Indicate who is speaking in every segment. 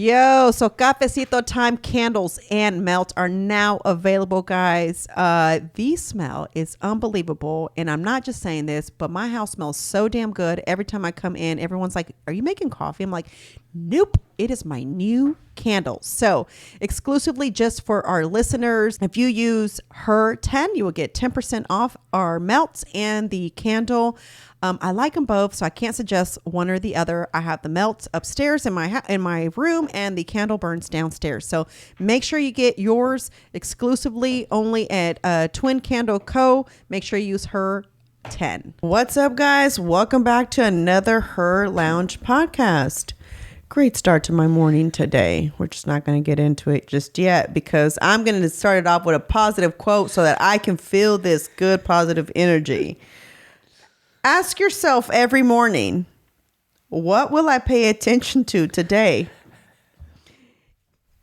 Speaker 1: Yo, so Cafecito Time candles and melts are now available, guys. The smell is unbelievable. And I'm not just saying this, but my house smells so damn good. Every time I come in, everyone's like, are you making coffee? I'm like, nope, it is my new candle. So exclusively just for our listeners, if you use HERR 10, you will get 10% off our melts and the candle. I like them both, so I can't suggest one or the other. I have the melts upstairs in my room, and the candle burns downstairs. So make sure you get yours exclusively only at Twin Candle Co. Make sure you use HERR 10. What's up, guys? Welcome back to another HERR Lounge podcast. Great start to my morning today. We're just not going to get into it just yet because I'm going to start it off with a positive quote so that I can feel this good positive energy. Ask yourself every morning, what will I pay attention to today?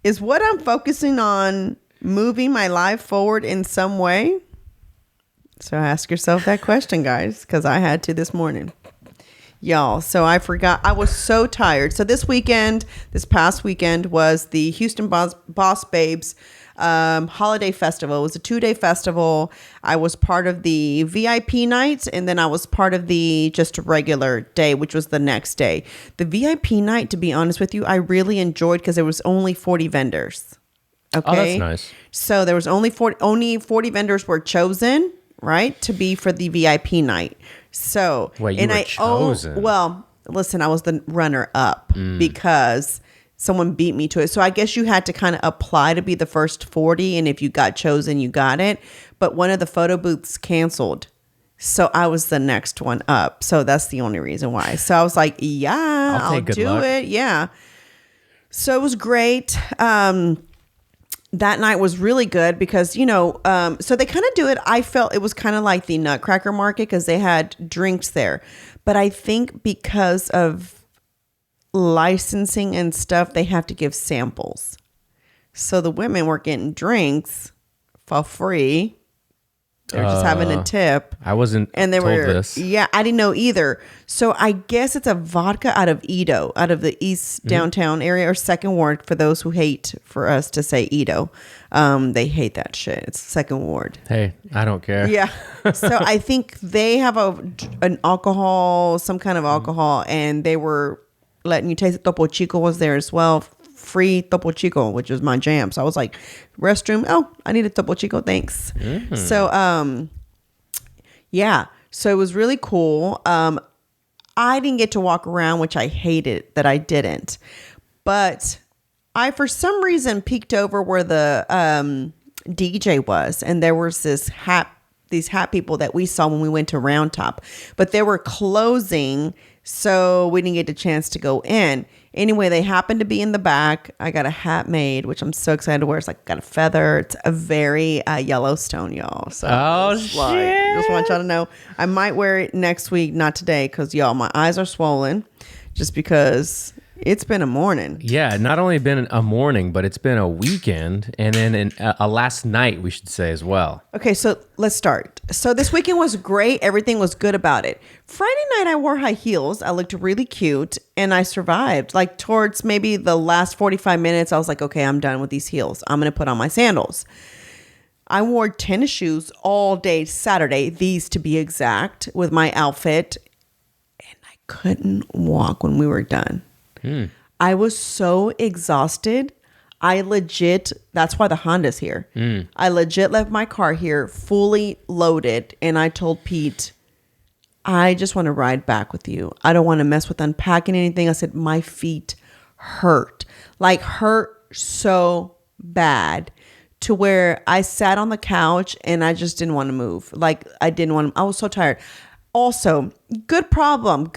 Speaker 1: Is what I'm focusing on moving my life forward in some way? So ask yourself that question, guys, because I had to this morning. Y'all, so I forgot. I was so tired. So this past weekend was the Houston Boss Babes holiday festival. It was a 2-day festival. I was part of the VIP night, and then I was part of the just regular day, which was the next day. The VIP night, to be honest with you, I really enjoyed because there was only 40 vendors. Okay.
Speaker 2: Oh, that's nice.
Speaker 1: So there was only 40 vendors were chosen, right, to be for the VIP night. So,
Speaker 2: wait, you were chosen?
Speaker 1: Well, listen, I was the runner up because someone beat me to it. So I guess you had to kind of apply to be the first 40. And if you got chosen, you got it. But one of the photo booths canceled. So I was the next one up. So that's the only reason why. So I was like, yeah, I'll do it. Yeah. So it was great. That night was really good because, so they kind of do it. I felt it was kind of like the Nutcracker Market because they had drinks there. But I think because of licensing and stuff, they have to give samples. So the women were getting drinks for free. They're just having a tip.
Speaker 2: I wasn't told this.
Speaker 1: Yeah, I didn't know either. So I guess it's a vodka out of Edo, out of the East downtown area or Second Ward for those who hate for us to say Edo. They hate that shit. It's Second Ward.
Speaker 2: Hey, I don't care.
Speaker 1: Yeah. So I think they have an alcohol, some kind of alcohol, and they were letting you taste it. Topo Chico was there as well. Free Topo Chico, which was my jam. So I was like, restroom. Oh, I need a Topo Chico. Thanks. So, yeah. So it was really cool. I didn't get to walk around, which I hated that I didn't. But I, for some reason, peeked over where the DJ was. And there was these hat people that we saw when we went to Round Top. But they were closing, so we didn't get a chance to go in. Anyway, they happened to be in the back. I got a hat made, which I'm so excited to wear. It's like got a feather. It's a very Yellowstone, y'all. So just want y'all to know. I might wear it next week, not today, because y'all, my eyes are swollen just because it's been a morning.
Speaker 2: Yeah, not only been a morning, but it's been a weekend, and then a last night, we should say as well.
Speaker 1: Okay, so let's start. So this weekend was great. Everything was good about it. Friday night, I wore high heels. I looked really cute, and I survived. Like towards maybe the last 45 minutes, I was like, okay, I'm done with these heels. I'm going to put on my sandals. I wore tennis shoes all day Saturday, these to be exact, with my outfit, and I couldn't walk when we were done. I was so exhausted. That's why the Honda's here. I legit left my car here fully loaded. And I told Pete, I just want to ride back with you. I don't want to mess with unpacking anything. I said, my feet hurt so bad to where I sat on the couch and I just didn't want to move. I was so tired. Also, good problem.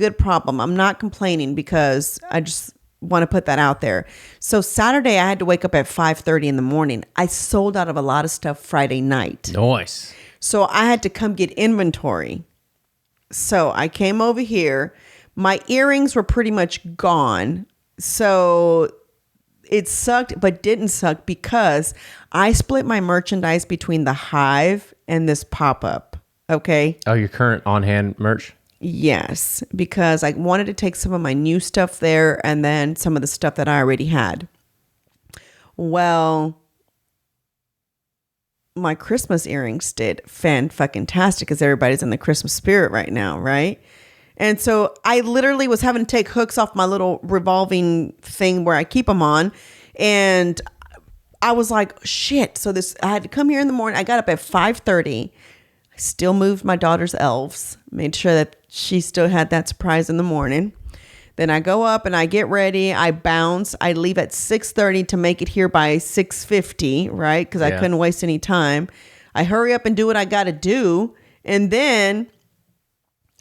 Speaker 1: I'm not complaining because I just want to put that out there. So Saturday, I had to wake up at 5:30 in the morning. I sold out of a lot of stuff Friday night.
Speaker 2: Nice.
Speaker 1: So I had to come get inventory. So I came over here. My earrings were pretty much gone. So it sucked, but didn't suck because I split my merchandise between the Hive and this pop-up. Okay.
Speaker 2: Oh, your current on-hand merch?
Speaker 1: Yes, because I wanted to take some of my new stuff there and then some of the stuff that I already had. Well, my Christmas earrings did fan-fucking-tastic because everybody's in the Christmas spirit right now, right? And so I literally was having to take hooks off my little revolving thing where I keep them on. And I was like, shit. So I had to come here in the morning. I got up at 5:30. I still moved my daughter's elves, made sure that she still had that surprise in the morning. Then I go up and I get ready. I bounce. I leave at 6:30 to make it here by 6:50, right? Because I couldn't waste any time. I hurry up and do what I got to do. And then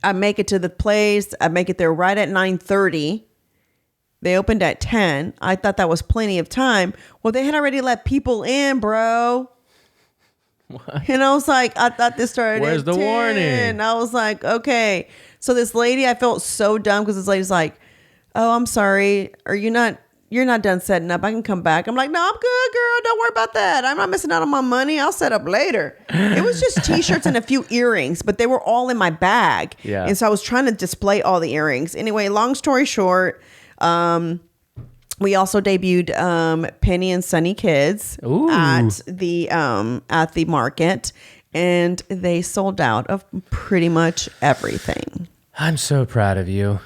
Speaker 1: I make it to the place. I make it there right at 9:30. They opened at 10. I thought that was plenty of time. Well, they had already let people in, bro. What? And I was like, I thought this started
Speaker 2: Where's
Speaker 1: at
Speaker 2: the
Speaker 1: 10.
Speaker 2: warning?
Speaker 1: I was like, okay. So this lady, I felt so dumb because this lady's like, oh, I'm sorry. You're not done setting up. I can come back. I'm like, no, I'm good, girl. Don't worry about that. I'm not missing out on my money. I'll set up later. It was just t-shirts and a few earrings, but they were all in my bag.
Speaker 2: Yeah.
Speaker 1: And so I was trying to display all the earrings. Anyway, long story short, we also debuted Penny and Sunny Kids at the market, and they sold out of pretty much everything.
Speaker 2: I'm so proud of you.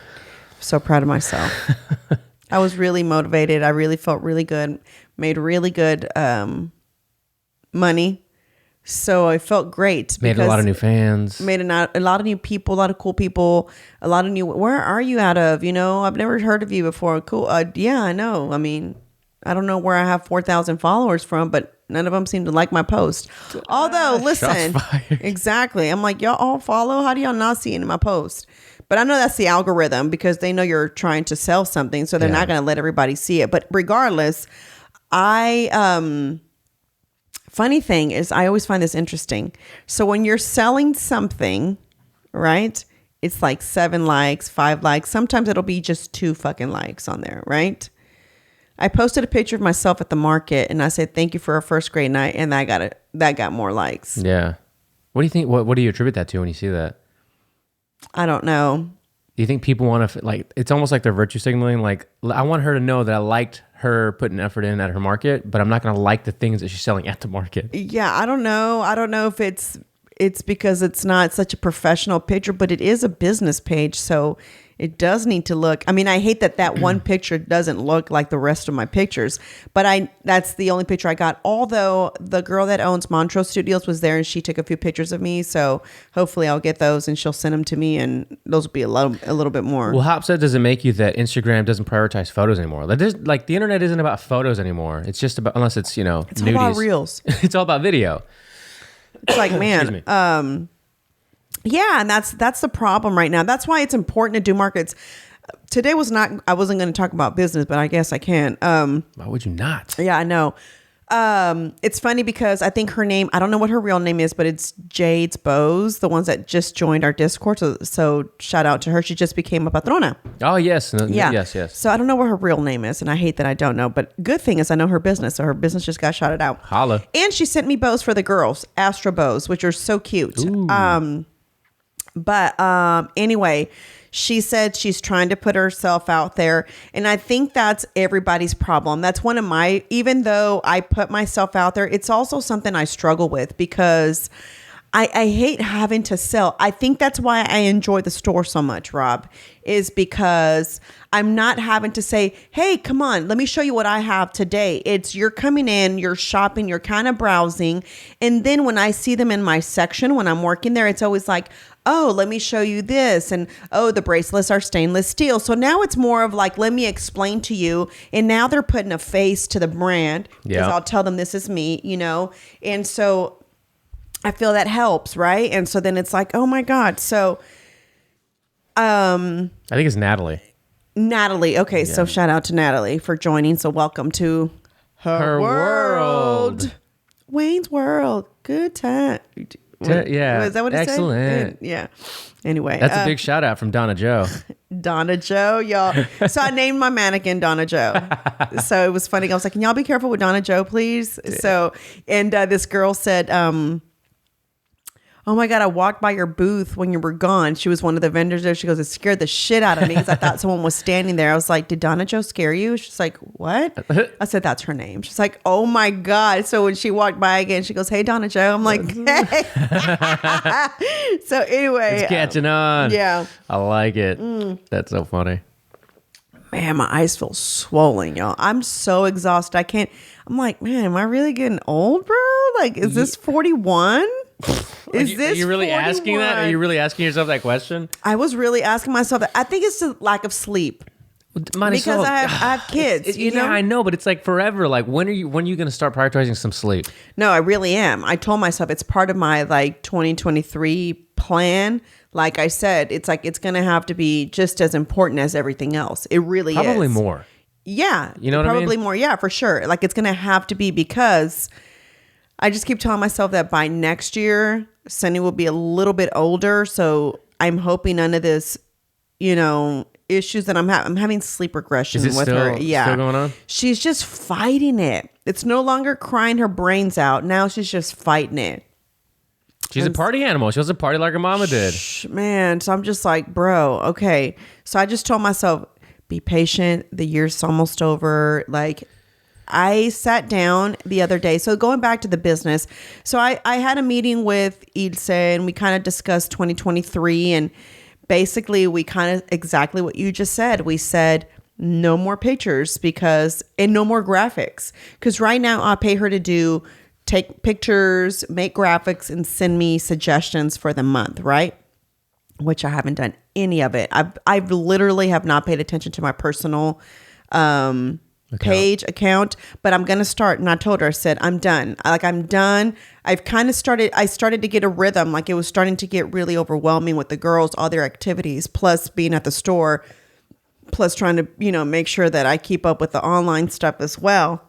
Speaker 1: So proud of myself. I was really motivated. I really felt really good. Made really good money. So I felt great.
Speaker 2: Made a lot of new fans.
Speaker 1: Made a lot of new people, a lot of cool people, a lot of new. Where are you out of? You know, I've never heard of you before. Cool. Yeah, I know. I mean, I don't know where I have 4,000 followers from, but none of them seem to like my post. Although, listen, exactly. I'm like, y'all all follow. How do y'all not see it in my post? But I know that's the algorithm because they know you're trying to sell something, so they're not going to let everybody see it. But regardless, funny thing is, I always find this interesting. So when you're selling something, right, it's like 7 likes, 5 likes. Sometimes it'll be just 2 fucking likes on there, right? I posted a picture of myself at the market and I said, thank you for our first great night. And that got more likes.
Speaker 2: Yeah. What do you think? What do you attribute that to when you see that?
Speaker 1: I don't know.
Speaker 2: Do you think people want to, like, it's almost like they're virtue signaling? Like, I want her to know that I liked her putting effort in at her market, but I'm not going to like the things that she's selling at the market.
Speaker 1: Yeah, I don't know. I don't know if it's because it's not such a professional picture, but it is a business page. So it does need to look. I mean, I hate that one picture doesn't look like the rest of my pictures, but that's the only picture I got. Although the girl that owns Montrose Studios was there and she took a few pictures of me. So hopefully I'll get those and she'll send them to me and those will be a little bit more.
Speaker 2: Well, how upset does it make you that Instagram doesn't prioritize photos anymore? Like the internet isn't about photos anymore. It's just about, unless it's, it's
Speaker 1: all about reels.
Speaker 2: It's all about video.
Speaker 1: It's like, man, yeah, and that's the problem right now. That's why it's important to do markets. Today I wasn't going to talk about business, but I guess I can.
Speaker 2: Why would you not?
Speaker 1: Yeah, I know. It's funny because I think her name, I don't know what her real name is, but it's Jade's Bows, the ones that just joined our Discord. So shout out to her. She just became a patrona.
Speaker 2: Oh, yes.
Speaker 1: Yeah.
Speaker 2: Yes.
Speaker 1: So I don't know what her real name is, and I hate that I don't know. But good thing is I know her business. So her business just got shouted out.
Speaker 2: Holla.
Speaker 1: And she sent me bows for the girls, Astro bows, which are so cute.
Speaker 2: Ooh.
Speaker 1: But anyway, she said she's trying to put herself out there. And I think that's everybody's problem. That's one of even though I put myself out there, it's also something I struggle with because I hate having to sell. I think that's why I enjoy the store so much, Rob, is because I'm not having to say, hey, come on, let me show you what I have today. It's you're coming in, you're shopping, you're kind of browsing. And then when I see them in my section, when I'm working there, it's always like, oh, let me show you this. And, oh, the bracelets are stainless steel. So now it's more of like, let me explain to you. And now they're putting a face to the brand because I'll tell them this is me, And so I feel that helps, right? And so then it's like, oh my God. So
Speaker 2: I think it's Natalie.
Speaker 1: Okay, yeah. So shout out to Natalie for joining. So welcome to her world. Wayne's World. Good time.
Speaker 2: Yeah.
Speaker 1: Is that what it
Speaker 2: Excellent.
Speaker 1: said? Yeah. Anyway.
Speaker 2: That's a big shout out from Donna Joe.
Speaker 1: Donna Joe, y'all. So I named my mannequin Donna Joe. So it was funny. I was like, can y'all be careful with Donna Joe, please? So, and this girl said, oh my God, I walked by your booth when you were gone. She was one of the vendors there. She goes, it scared the shit out of me because I thought someone was standing there. I was like, did Donna Jo scare you? She's like, what? I said, that's her name. She's like, oh my God. So when she walked by again, she goes, hey, Donna Jo. I'm like, hey. So anyway.
Speaker 2: It's catching on.
Speaker 1: Yeah.
Speaker 2: I like it. That's so funny.
Speaker 1: Man, my eyes feel swollen, y'all. I'm so exhausted. I'm like, man, am I really getting old, bro? Like, is this 41?
Speaker 2: Are you really
Speaker 1: 41?
Speaker 2: asking that? Are you really asking yourself that question?
Speaker 1: I was really asking myself that. I think it's the lack of sleep.
Speaker 2: Marisol,
Speaker 1: Because I have kids, you know?
Speaker 2: Yeah, I know, but it's like forever. Like, when are you going to start prioritizing some sleep?
Speaker 1: No, I really am. I told myself it's part of my like 2023 plan. Like I said, it's like it's going to have to be just as important as everything else. It really
Speaker 2: Probably
Speaker 1: is.
Speaker 2: more.
Speaker 1: Yeah.
Speaker 2: You know what I mean?
Speaker 1: Probably more. Yeah, for sure. Like it's going to have to be because I just keep telling myself that by next year, Sunny will be a little bit older. So I'm hoping none of this, issues that I'm having sleep regression
Speaker 2: Is it
Speaker 1: with her. Yeah.
Speaker 2: still going on?
Speaker 1: She's just fighting it. It's no longer crying her brains out. Now she's just fighting it.
Speaker 2: She's a party animal. She wants to party like her mama did.
Speaker 1: Man, so I'm just like, bro, okay. So I just told myself, be patient. The year's almost over. Like, I sat down the other day. So going back to the business. So I had a meeting with Ilse and we kind of discussed 2023. And basically we kind of exactly what you just said. We said no more pictures and no more graphics. Because right now I pay her to take pictures, make graphics, and send me suggestions for the month, right? Which I haven't done any of it. I've literally have not paid attention to my personal account, but I'm going to start. And I told her, I said, I'm done. I'm done. I started to get a rhythm. Like it was starting to get really overwhelming with the girls, all their activities, plus being at the store, plus trying to, make sure that I keep up with the online stuff as well.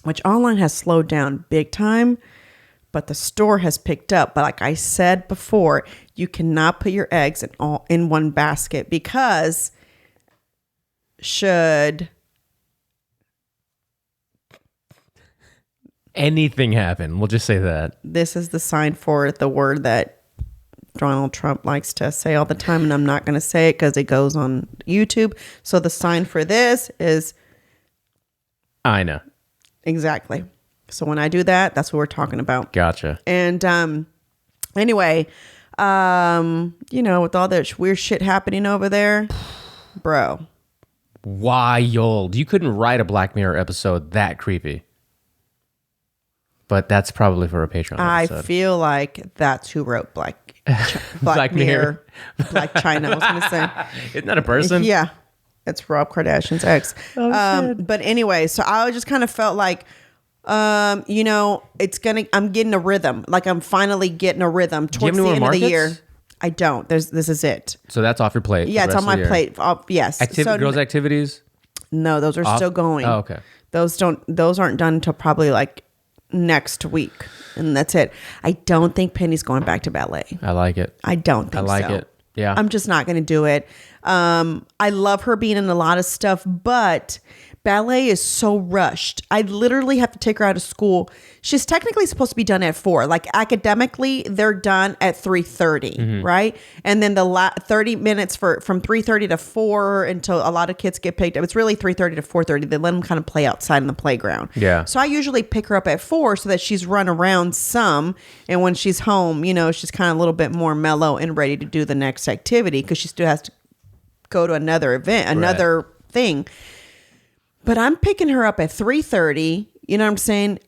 Speaker 1: Which online has slowed down big time, but the store has picked up. But like I said before, you cannot put your eggs in one basket because should
Speaker 2: anything happen, we'll just say that.
Speaker 1: This is the sign for the word that Donald Trump likes to say all the time, and I'm not going to say it because it goes on YouTube. So the sign for this is
Speaker 2: I know.
Speaker 1: Exactly. So when I do that, that's what we're talking about.
Speaker 2: Gotcha.
Speaker 1: And anyway, with all that weird shit happening over there, bro.
Speaker 2: Wild. You couldn't write a Black Mirror episode that creepy. But that's probably for a Patreon episode.
Speaker 1: I feel like that's who wrote Black Mirror. Black China, I was going to say.
Speaker 2: Isn't that a person?
Speaker 1: Yeah. It's Rob Kardashian's ex.
Speaker 2: Oh,
Speaker 1: but anyway, so I just kind of felt like, I'm getting a rhythm. Like I'm finally getting a rhythm towards the end of the year. I don't. This is it.
Speaker 2: So that's off your plate.
Speaker 1: Yeah, it's on my plate. Yes.
Speaker 2: Girls' activities?
Speaker 1: No, those are still going.
Speaker 2: Oh, okay.
Speaker 1: Those aren't done until probably like next week. And that's it. I don't think Penny's going back to ballet.
Speaker 2: I like it.
Speaker 1: I don't think so.
Speaker 2: I like it. Yeah.
Speaker 1: I'm just not going to do it. I love her being in a lot of stuff, but ballet is so rushed. I literally have to take her out of school. She's technically supposed to be done at 4. Like academically, they're done at 3:30, right? And then the 30 minutes from 3:30 to 4 until a lot of kids get picked up. It's really 3:30 to 4:30. They let them kind of play outside in the playground.
Speaker 2: Yeah.
Speaker 1: So I usually pick her up at 4 so that she's run around some. And when she's home, she's kind of a little bit more mellow and ready to do the next activity because she still has to go to another event, another thing. But I'm picking her up at 3:30. You know what I'm saying?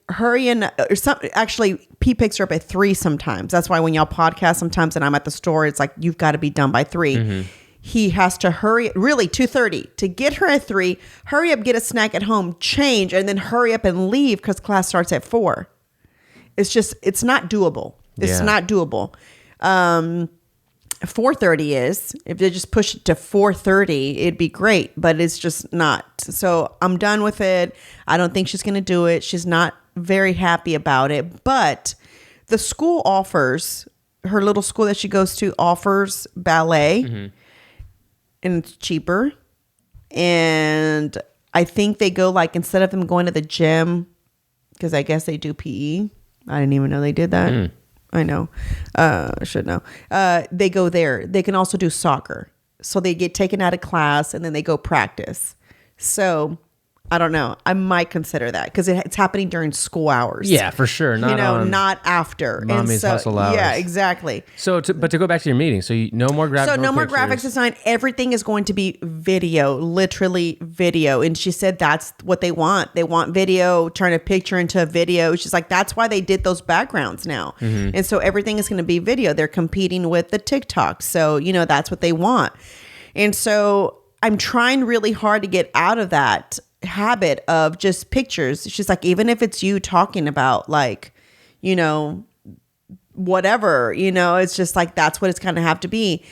Speaker 1: Actually, P picks her up at 3 sometimes. That's why when y'all podcast sometimes and I'm at the store, it's like, you've got to be done by 3. He has to hurry, really 2:30 to get her at 3, hurry up, get a snack at home, change, and then hurry up and leave because class starts at 4. It's not doable. It's not doable. 4:30 is. If they just push it to 4:30, it'd be great, but it's just not. So I'm done with it. I don't think she's going to do it. She's not very happy about it, but the school offers, her little school that she goes to offers ballet and it's cheaper. And I think they go like, instead of them going to the gym, because I guess they do PE. I didn't even know they did that. I know. I should know. They go there. They can also do soccer. So they get taken out of class and then they go practice. So I don't know. I might consider that because it's happening during school hours.
Speaker 2: Yeah, for sure.
Speaker 1: Not after.
Speaker 2: Mommy's hustle hours.
Speaker 1: Yeah, exactly.
Speaker 2: So, but to go back to your meeting, so no more graphics.
Speaker 1: So no more graphics design. Everything is going to be video, literally video. And she said that's what they want. They want video, turn a picture into a video. She's like, that's why they did those backgrounds now. And so everything is going to be video. They're competing with the TikTok. So, that's what they want. And so I'm trying really hard to get out of that habit of just pictures. She's like, even if it's you talking about like, whatever, it's just like, that's what it's going to have to be.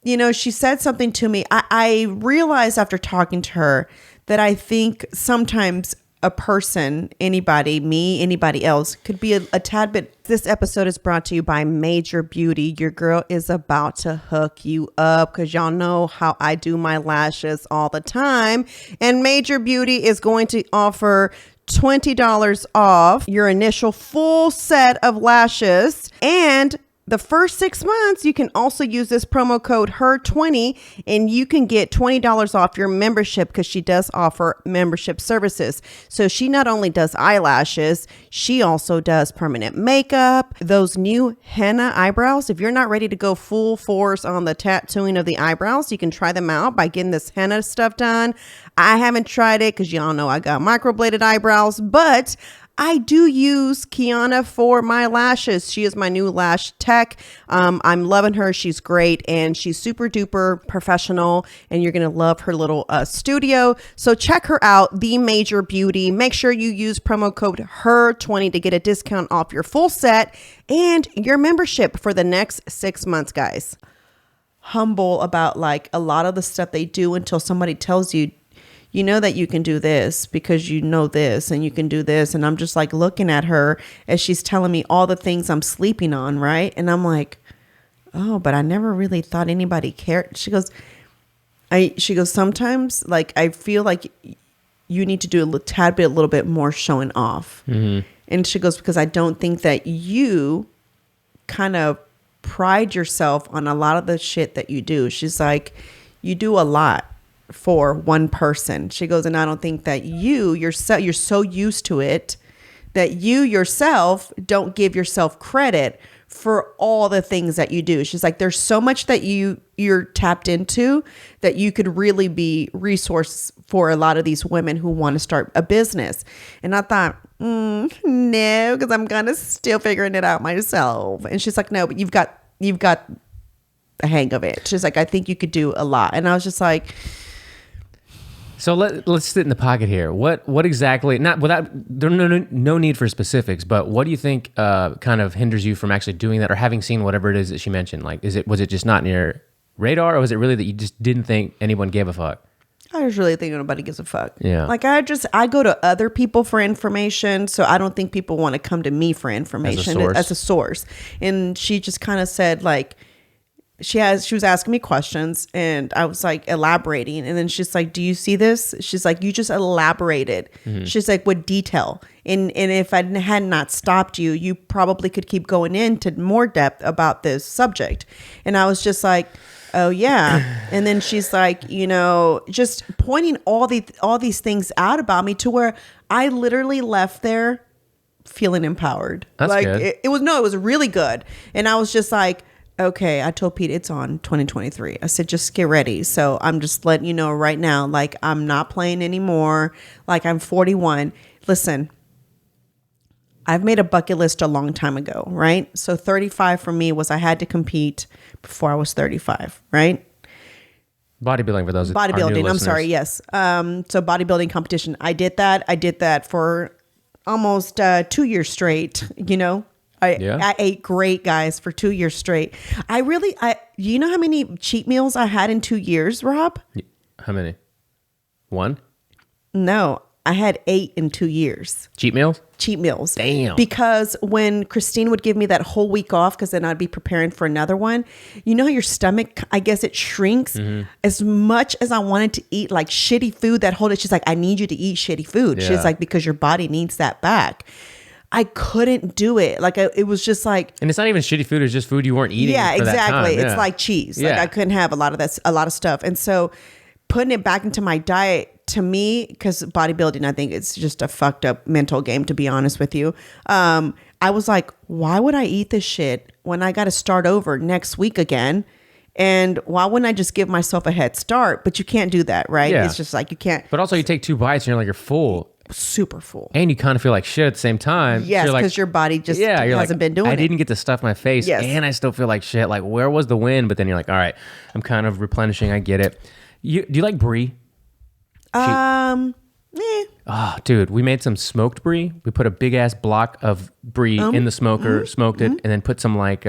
Speaker 1: She said something to me. I realized after talking to her that I think sometimes a person, anybody, me, anybody else, could be a tad bit. This episode is brought to you by Major Beauty. Your girl is about to hook you up because y'all know how I do my lashes all the time. And Major Beauty is going to offer $20 off your initial full set of lashes. And the first 6 months, you can also use this promo code HERR20 and you can get $20 off your membership because she does offer membership services. So she not only does eyelashes, she also does permanent makeup, those new henna eyebrows. If you're not ready to go full force on the tattooing of the eyebrows, you can try them out by getting this henna stuff done. I haven't tried it because y'all know I got microbladed eyebrows, but I do use Kiana for my lashes. She is my new lash tech. I'm loving her. She's great and she's super duper professional and you're going to love her little studio. So check her out, The Major Beauty. Make sure you use promo code HERR20 to get a discount off your full set and your membership for the next 6 months, guys. Humble about like a lot of the stuff they do until somebody tells you, that you can do this because you know this and you can do this. And I'm just like looking at her as she's telling me all the things I'm sleeping on. Right. And I'm like, oh, but I never really thought anybody cared. She goes, sometimes like, I feel like you need to do a little bit more showing off. And she goes, because I don't think that you kind of pride yourself on a lot of the shit that you do. She's like, you do a lot for one person. She goes, and I don't think that you're so used to it that you yourself don't give yourself credit for all the things that you do. She's like, there's so much that you're tapped into that you could really be resource for a lot of these women who want to start a business. And I thought, no, because I'm kind of still figuring it out myself. And she's like, no, but you've got the hang of it. She's like, I think you could do a lot. And I was just like,
Speaker 2: so let's sit in the pocket here. What exactly? Not without no need for specifics, but what do you think kind of hinders you from actually doing that or having seen whatever it is that she mentioned? Like, was it just not in your radar, or was it really that you just didn't think anyone gave a fuck?
Speaker 1: I just really think nobody gives a fuck.
Speaker 2: Yeah.
Speaker 1: Like I go to other people for information, so I don't think people want to come to me for information as a source. And she just kind of said like, she was asking me questions and I was like elaborating, and then she's like, do you see this? She's like, you just elaborated. She's like, with detail, and if I had not stopped you, you probably could keep going into more depth about this subject. And I was just like, oh yeah. And then she's like, just pointing all these things out about me to where I literally left there feeling empowered.
Speaker 2: That's
Speaker 1: like
Speaker 2: good.
Speaker 1: It was really good. And I was just like, okay, I told Pete it's on 2023. I said, just get ready. So I'm just letting you know right now, like I'm not playing anymore. Like I'm 41. Listen, I've made a bucket list a long time ago, right? So 35 for me was I had to compete before I was 35, right?
Speaker 2: Bodybuilding for those.
Speaker 1: Bodybuilding. I'm sorry. Yes. So bodybuilding competition. I did that for almost 2 years straight, I ate great, guys, for 2 years straight. You know how many cheat meals I had in 2 years, Rob?
Speaker 2: How many? One?
Speaker 1: No, I had 8 in 2 years.
Speaker 2: Cheat meals?
Speaker 1: Cheat meals.
Speaker 2: Damn.
Speaker 1: Because when Christine would give me that whole week off, because then I'd be preparing for another one, you know how your stomach, I guess it shrinks as much as I wanted to eat like shitty food that whole day. She's like, I need you to eat shitty food.
Speaker 2: Yeah.
Speaker 1: She's like, because your body needs that back. I couldn't do it. Like it was just like,
Speaker 2: And it's not even shitty food. It's just food you weren't eating.
Speaker 1: yeah,
Speaker 2: for that
Speaker 1: exactly.
Speaker 2: time.
Speaker 1: It's
Speaker 2: Yeah.
Speaker 1: like cheese.
Speaker 2: Yeah.
Speaker 1: Like I couldn't have a lot of stuff. And so putting it back into my diet, to me, because bodybuilding, I think it's just a fucked up mental game, to be honest with you. I was like, why would I eat this shit when I got to start over next week again? And why wouldn't I just give myself a head start? But you can't do that, right?
Speaker 2: Yeah.
Speaker 1: It's just like you can't.
Speaker 2: But also, you take 2 bites and you're like, you're full.
Speaker 1: Super full.
Speaker 2: And you kind of feel like shit at the same time.
Speaker 1: Yes,
Speaker 2: So you're
Speaker 1: because your body just hasn't been doing
Speaker 2: I
Speaker 1: it.
Speaker 2: didn't get to stuff my face,
Speaker 1: Yes.
Speaker 2: and I still feel like shit. Like, where was the win? But then you're like, all right, I'm kind of replenishing. I get it. Do you like brie? Oh, dude, we made some smoked brie. We put a big ass block of brie in the smoker, smoked it, and then put some like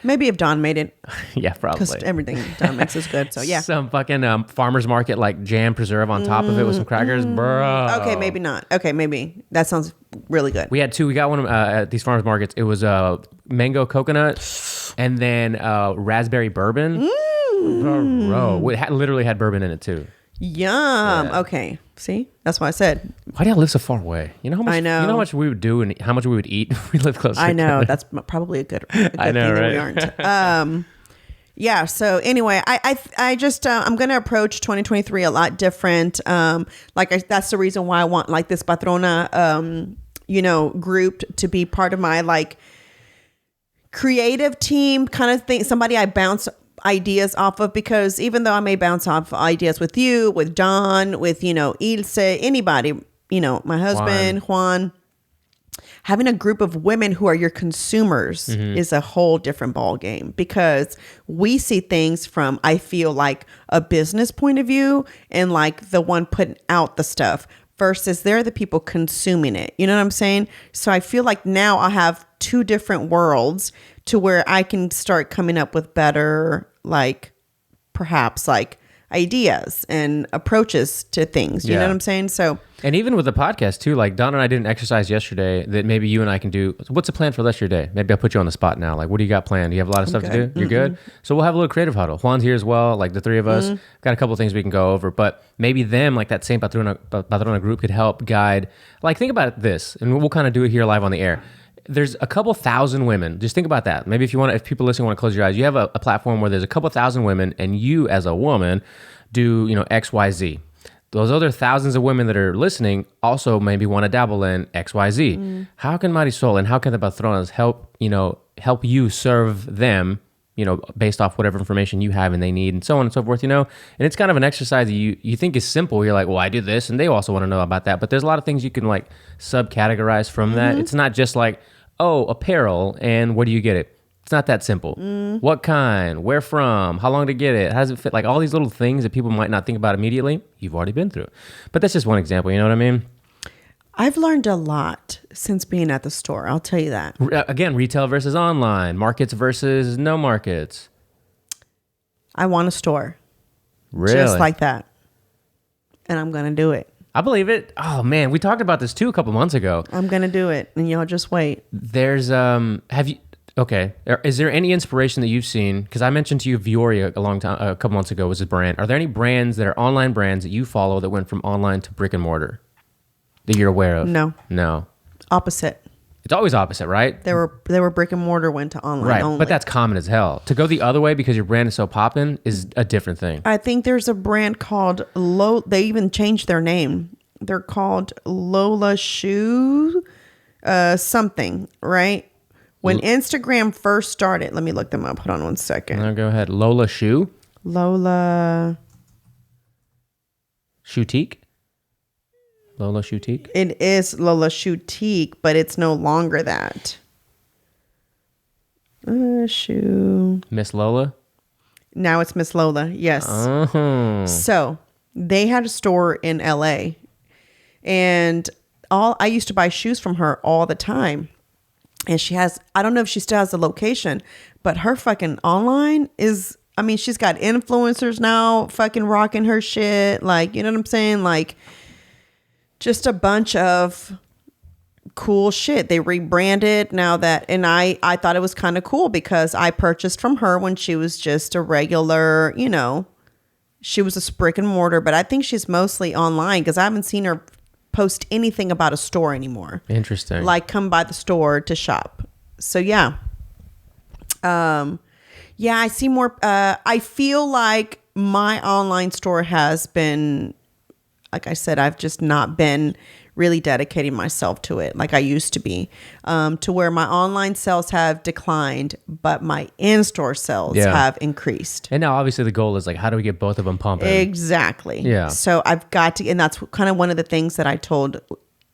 Speaker 1: Maybe if Don made it,
Speaker 2: yeah,
Speaker 1: because
Speaker 2: probably
Speaker 1: everything Don makes is good. So yeah.
Speaker 2: some fucking farmer's market like jam preserve on top of it with some crackers, bro.
Speaker 1: Okay, maybe not. Okay, maybe that sounds really good.
Speaker 2: We had 2. We got one at these farmers markets. It was mango coconut and then raspberry bourbon. Bro, it literally had bourbon in it too.
Speaker 1: Yum.
Speaker 2: Yeah.
Speaker 1: Okay. See, that's why I said.
Speaker 2: Why do y'all live so far away? You know how much?
Speaker 1: I know.
Speaker 2: You know how much we would do and how much we would eat if we lived closer.
Speaker 1: I know
Speaker 2: together?
Speaker 1: that's probably a good
Speaker 2: I know,
Speaker 1: thing
Speaker 2: right?
Speaker 1: that we aren't. Yeah. So anyway, I just I'm gonna approach 2023 a lot different. That's the reason why I want like this patrona group to be part of my like creative team kind of thing. Somebody I bounce ideas off of, because even though I may bounce off ideas with you, with Don, with Ilse, anybody, my husband Juan, having a group of women who are your consumers is a whole different ball game, because we see things from, I feel like, a business point of view and like the one putting out the stuff versus they're the people consuming it. You know what I'm saying? So I feel like now I have 2 different worlds to where I can start coming up with better, like perhaps like ideas and approaches to things. You know what I'm saying? So,
Speaker 2: and even with the podcast too, like Don and I didn't exercise yesterday, that maybe you and I can do. What's the plan for the rest of your day? Maybe I'll put you on the spot now. Like, what do you got planned? Do you have a lot of stuff to do? You're good? So we'll have a little creative huddle. Juan's here as well. Like the 3 of us got a couple of things we can go over, but maybe them, like that same patrona group could help guide. Like, think about this, and we'll kind of do it here live on the air. There's a couple thousand women. Just think about that. Maybe if people listening want to close your eyes, you have a platform where there's a couple thousand women, and you as a woman do X, Y, Z. Those other thousands of women that are listening also maybe want to dabble in X, Y, Z. How can Marisol and how can the patronas help you serve them, based off whatever information you have and they need, and so on and so forth, And it's kind of an exercise that you think is simple. You're like, well, I do this, and they also want to know about that. But there's a lot of things you can like subcategorize from that. It's not just like, oh, apparel, and where do you get it? It's not that simple. What kind? Where from? How long to get it? How does it fit? Like all these little things that people might not think about immediately, you've already been through. But that's just one example, you know what I mean?
Speaker 1: I've learned a lot since being at the store. I'll tell you that.
Speaker 2: Again, retail versus online, markets versus no markets.
Speaker 1: I want a store.
Speaker 2: Really?
Speaker 1: Just like that. And I'm going to do it.
Speaker 2: I believe it. Oh man, we talked about this too a couple months ago.
Speaker 1: I'm going to do it. And y'all just wait.
Speaker 2: There's, okay. Is there any inspiration that you've seen? Because I mentioned to you Vuori a couple months ago was a brand. Are there any brands that are online brands that you follow that went from online to brick and mortar that you're aware of? No.
Speaker 1: Opposite.
Speaker 2: It's always opposite, right?
Speaker 1: They were brick and mortar, went to online
Speaker 2: Right,
Speaker 1: only.
Speaker 2: but that's common as hell. To go the other way because your brand is so poppin' is a different thing.
Speaker 1: I think there's a brand called they even changed their name. They're called Lola Shoe something, right? When Instagram first started, let me look them up. Hold on one second.
Speaker 2: No, go ahead. Lola Shoe?
Speaker 1: Lola
Speaker 2: Shoutique? Lola Shoutique?
Speaker 1: It is Lola Shoutique, but it's no longer that. Shoe.
Speaker 2: Miss Lola?
Speaker 1: Now it's Miss Lola. Yes.
Speaker 2: Oh.
Speaker 1: So they had a store in LA, and I used to buy shoes from her all the time. And she has, I don't know if she still has the location, but her fucking online is, I mean, she's got influencers now fucking rocking her shit. Like, you know what I'm saying? Like, just a bunch of cool shit. They rebranded now that, and I thought it was kind of cool because I purchased from her when she was just a regular, she was a brick and mortar, but I think she's mostly online because I haven't seen her post anything about a store anymore.
Speaker 2: Interesting.
Speaker 1: Like come by the store to shop. So yeah. Yeah, I see more. I feel like my online store has been, like I said, I've just not been really dedicating myself to it like I used to be, to where my online sales have declined, but my in-store sales have increased.
Speaker 2: And now obviously the goal is like, how do we get both of them pumping?
Speaker 1: Exactly.
Speaker 2: Yeah.
Speaker 1: So I've got to, and that's kind of one of the things that I told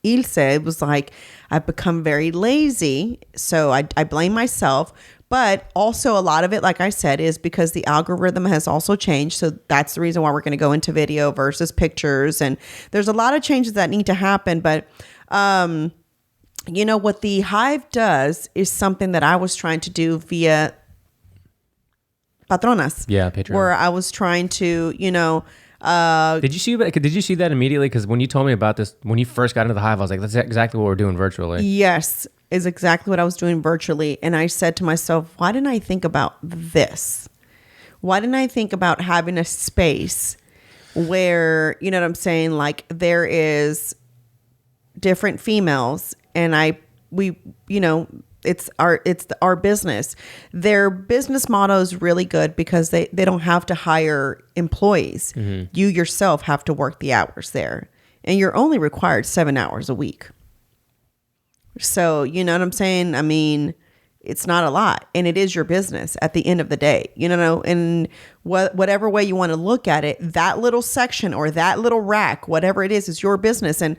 Speaker 1: Ilse. It was like, I've become very lazy. So I blame myself. But also a lot of it, like I said, is because the algorithm has also changed. So that's the reason why we're going to go into video versus pictures. And there's a lot of changes that need to happen. But, you know, what the Hive does is something that I was trying to do via Patronas.
Speaker 2: Yeah, Patreon.
Speaker 1: Where I was trying to, you know...
Speaker 2: Did you see that immediately? Because when you told me about this, when you first got into the Hive, I was like, that's exactly what we're doing virtually.
Speaker 1: Yes, is exactly what I was doing virtually. And I said to myself, why didn't I think about this? Why didn't I think about having a space where, you know what I'm saying? Like there is different females and it's our business. Their business motto is really good because they don't have to hire employees. Mm-hmm. You yourself have to work the hours there. And you're only required 7 hours a week. So, you know what I'm saying? I mean, it's not a lot. And it is your business at the end of the day. You know, and whatever way you want to look at it, that little section or that little rack, whatever it is your business. And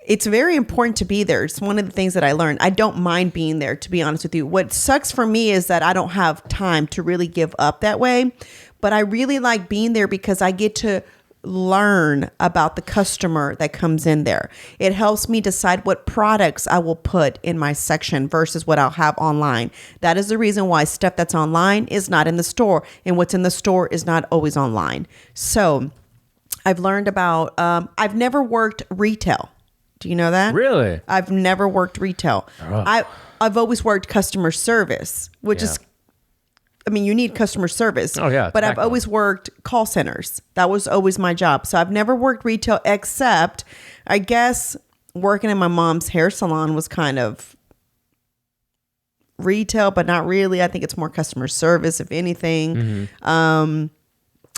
Speaker 1: it's very important to be there. It's one of the things that I learned. I don't mind being there, to be honest with you. What sucks for me is that I don't have time to really give up that way. But I really like being there because I get to learn about the customer that comes in there. It helps me decide what products I will put in my section versus what I'll have online. That is the reason why stuff that's online is not in the store, and what's in the store is not always online. So I've learned about, I've never worked retail. Do you know that?
Speaker 2: Really?
Speaker 1: I've never worked retail.
Speaker 2: Oh.
Speaker 1: I've always worked customer service, which is, I mean, you need customer service.
Speaker 2: Oh, yeah.
Speaker 1: But I've always worked call centers. That was always my job. So I've never worked retail, except I guess working in my mom's hair salon was kind of retail, but not really. I think it's more customer service, if anything. Mm-hmm.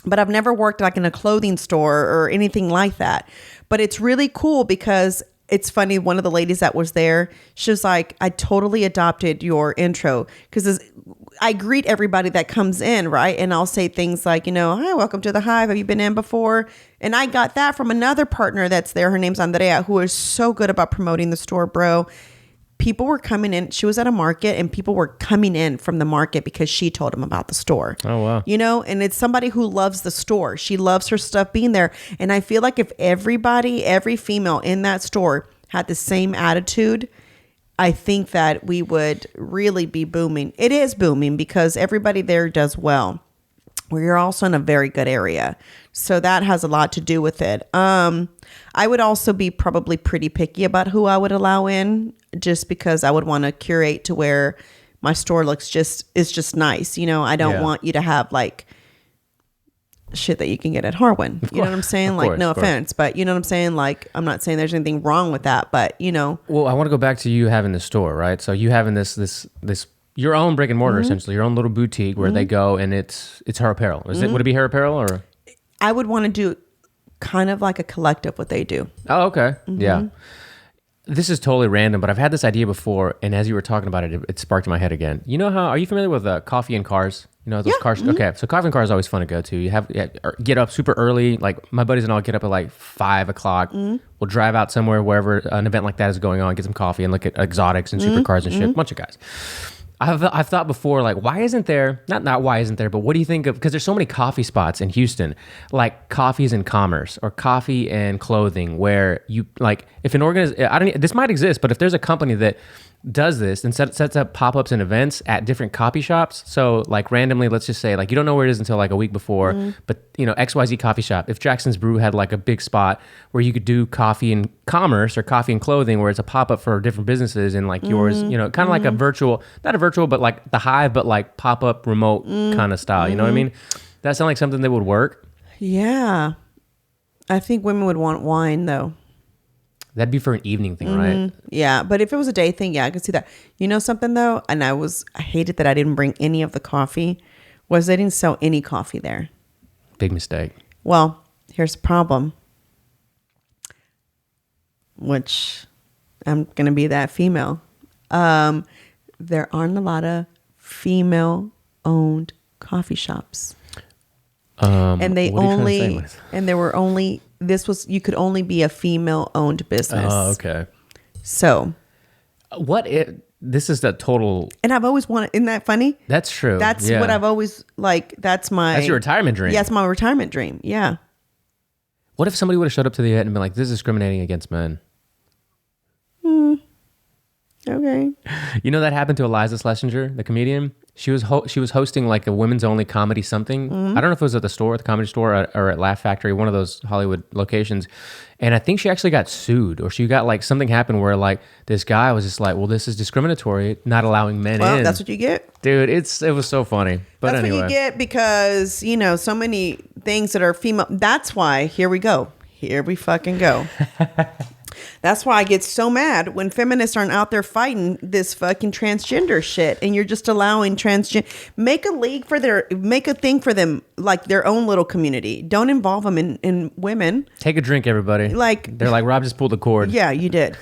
Speaker 1: But I've never worked like in a clothing store or anything like that. But it's really cool because it's funny. One of the ladies that was there, she was like, I totally adopted your intro because I greet everybody that comes in, right? And I'll say things like, you know, hi, welcome to the Hive. Have you been in before? And I got that from another partner that's there. Her name's Andrea, who is so good about promoting the store, bro. People were coming in. She was at a market and people were coming in from the market because she told them about the store.
Speaker 2: Oh, wow.
Speaker 1: You know, and it's somebody who loves the store. She loves her stuff being there. And I feel like if every female in that store had the same attitude, I think that we would really be booming. It is booming because everybody there does well. We're also in a very good area. So that has a lot to do with it. I would also be probably pretty picky about who I would allow in, just because I would want to curate to where my store is just nice. You know, I don't want you to have like shit that you can get at Harwin. You know what I'm saying? Like, no offense, but you know what I'm saying? Like, I'm not saying there's anything wrong with that, but you know.
Speaker 2: Well, I want to go back to you having the store, right? So you having this your own brick and mortar, mm-hmm. essentially, your own little boutique where mm-hmm. they go and it's HERR Apparel. Would it be HERR Apparel or?
Speaker 1: I would want to do kind of like a collective what they do.
Speaker 2: Oh, okay. Mm-hmm. Yeah. This is totally random, but I've had this idea before, and as you were talking about it, it sparked in my head again. You know are you familiar with Coffee and Cars? You know those cars? Mm-hmm. Okay, so Coffee and Cars is always fun to go to. You get up super early. Like my buddies and I'll get up at like 5 o'clock. Mm-hmm. We'll drive out somewhere, wherever an event like that is going on, get some coffee and look at exotics and supercars and shit. A bunch of guys. I've thought before, like, why isn't there, not why isn't there, but what do you think of, because there's so many coffee spots in Houston, like Coffees in Commerce or Coffee and Clothing, where you, like, if an organization, this might exist, but if there's a company that does this and sets up pop-ups and events at different coffee shops, so like randomly, let's just say, like, you don't know where it is until like a week before, but you know, XYZ coffee shop, if Jackson's Brew had like a big spot where you could do Coffee in Commerce or Coffee and Clothing, where it's a pop-up for different businesses and like yours, you know, kind of like a virtual, not a virtual, but like the Hive, but like pop-up remote kind of style, you know what I mean? That sounds like something that would work.
Speaker 1: Yeah. I think women would want wine though.
Speaker 2: That'd be for an evening thing, right?
Speaker 1: Yeah, but if it was a day thing, yeah, I could see that. You know something though, and I hated that I didn't bring any of the coffee. Was they didn't sell any coffee there?
Speaker 2: Big mistake.
Speaker 1: Well, here's the problem. Which I'm gonna be that female. There aren't a lot of female-owned coffee shops, and they
Speaker 2: what are you trying to say,
Speaker 1: only
Speaker 2: Liz?
Speaker 1: and there were only you could only be a female-owned business.
Speaker 2: Oh, okay.
Speaker 1: So.
Speaker 2: This is the total.
Speaker 1: And I've always wanted, isn't that funny?
Speaker 2: That's true.
Speaker 1: That's
Speaker 2: yeah.
Speaker 1: what I've always, like, that's
Speaker 2: your retirement dream.
Speaker 1: Yeah, it's my retirement dream. Yeah.
Speaker 2: What if somebody would have showed up to the event and been like, this is discriminating against men?
Speaker 1: Okay.
Speaker 2: You know that happened to Eliza Schlesinger, the comedian? She was hosting like a women's only comedy something. I don't know if it was at the store, at the comedy store, or at Laugh Factory, one of those Hollywood locations. And I think she actually got sued, or she got like something happened where like this guy was just like, well, this is discriminatory, not allowing men in.
Speaker 1: Well, that's what you get.
Speaker 2: Dude, it was so funny. But
Speaker 1: that's
Speaker 2: anyway.
Speaker 1: what you get because, you know, so many things that are female. That's why, here we go. Here we fucking go. That's why I get so mad when feminists aren't out there fighting this fucking transgender shit, and you're just allowing make a thing for them, like their own little community. Don't involve them in women.
Speaker 2: Take a drink, everybody.
Speaker 1: Like,
Speaker 2: they're like, Rob just pulled the cord.
Speaker 1: Yeah, you did.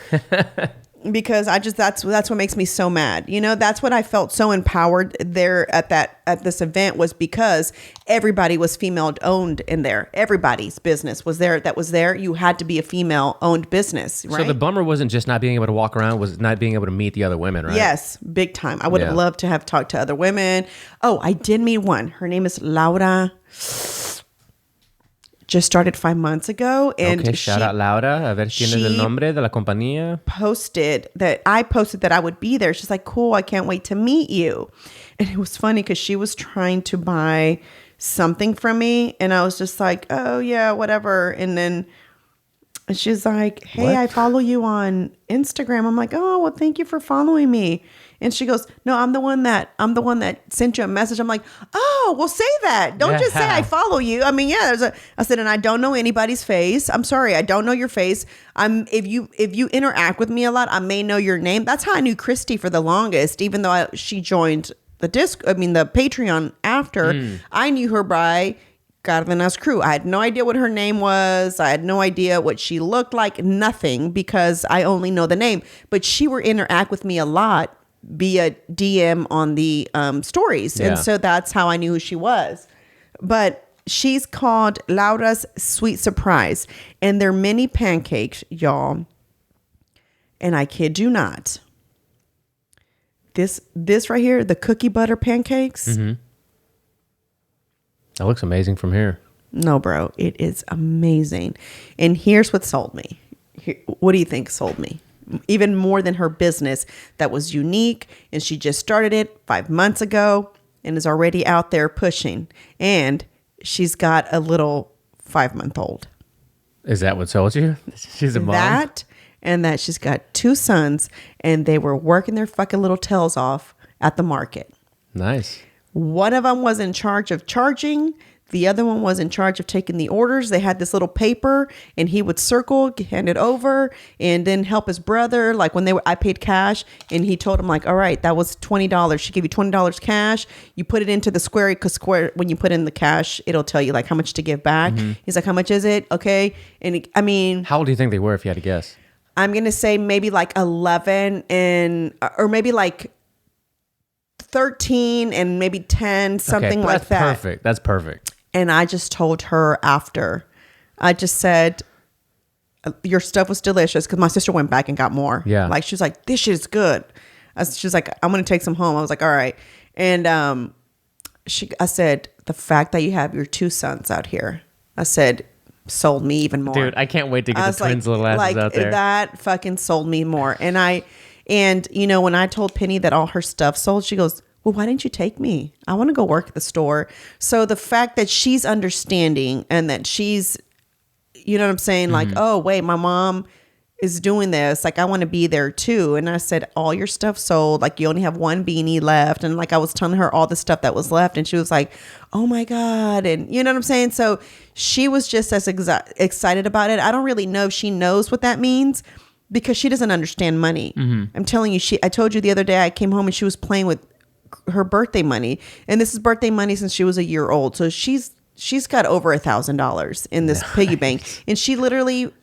Speaker 1: Because that's what makes me so mad. You know, that's what I felt so empowered there at this event, was because everybody was female owned in there. Everybody's business was there. That was there. You had to be a female owned business, right?
Speaker 2: So the bummer wasn't just not being able to walk around, was not being able to meet the other women, right?
Speaker 1: Yes, big time. I would have loved to have talked to other women. Oh, I did meet one. Her name is Laura. Just started 5 months ago, and
Speaker 2: okay, shout out Laura. A ver quién es el nombre de la compañía.
Speaker 1: I posted that I would be there. She's like, cool, I can't wait to meet you. And it was funny because she was trying to buy something from me, and I was just like, oh yeah, whatever. And then she's like, hey, what? I follow you on Instagram. I'm like, oh, well, thank you for following me. And she goes, no, I'm the one that sent you a message. I'm like, oh, well, say that. Don't just say I follow you. I mean, yeah, I said, and I don't know anybody's face. I'm sorry, I don't know your face. If you interact with me a lot, I may know your name. That's how I knew Christy for the longest, even though she joined the Patreon after. I knew her by Cardenas Crew. I had no idea what her name was. I had no idea what she looked like, nothing, because I only know the name. But she would interact with me a lot via DM on the stories. Yeah. And so that's how I knew who she was. But she's called Laura's Sweet Surprise. And they're mini pancakes, y'all. And I kid you not. This right here, the cookie butter pancakes.
Speaker 2: Mm-hmm. That looks amazing from here.
Speaker 1: No, bro. It is amazing. And here's what sold me. What do you think sold me? Even more than her business that was unique, and she just started it 5 months ago and is already out there pushing, and she's got a little 5-month-old.
Speaker 2: Is that what sold you? She's a mom?
Speaker 1: That, and that she's got 2 sons, and they were working their fucking little tails off at the market.
Speaker 2: Nice.
Speaker 1: One of them was in charge of charging. The other one was in charge of taking the orders. They had this little paper, and he would circle, hand it over, and then help his brother. Like I paid cash, and he told him like, all right, that was $20. She gave you $20 cash. You put it into the Square, because Square, when you put in the cash, it'll tell you like how much to give back. Mm-hmm. He's like, how much is it? Okay. And
Speaker 2: how old do you think they were, if you had to guess?
Speaker 1: I'm going to say maybe like 11 or maybe like 13 and maybe 10, something like that.
Speaker 2: Perfect. That's perfect.
Speaker 1: And I just told her after, I just said, your stuff was delicious, because my sister went back and got more.
Speaker 2: Yeah.
Speaker 1: Like, she was like, this shit is good. She was like, I'm going to take some home. I was like, all right. And I said, the fact that you have your 2 sons out here, I said, sold me even more.
Speaker 2: Dude, I can't wait to get the twins little asses out there.
Speaker 1: That fucking sold me more. And you know, when I told Penny that all her stuff sold, she goes, well, why didn't you take me? I want to go work at the store. So the fact that she's understanding, and that she's, you know what I'm saying? Mm-hmm. Like, oh, wait, my mom is doing this. Like, I want to be there too. And I said, all your stuff sold. Like, you only have 1 beanie left. And like, I was telling her all the stuff that was left. And she was like, oh my God. And you know what I'm saying? So she was just as excited about it. I don't really know if she knows what that means. because she doesn't understand money. I'm telling you, I told you the other day I came home and she was playing with her birthday money, and this is birthday money since she was a year old. So she's got over $1,000 in this piggy bank, and she literally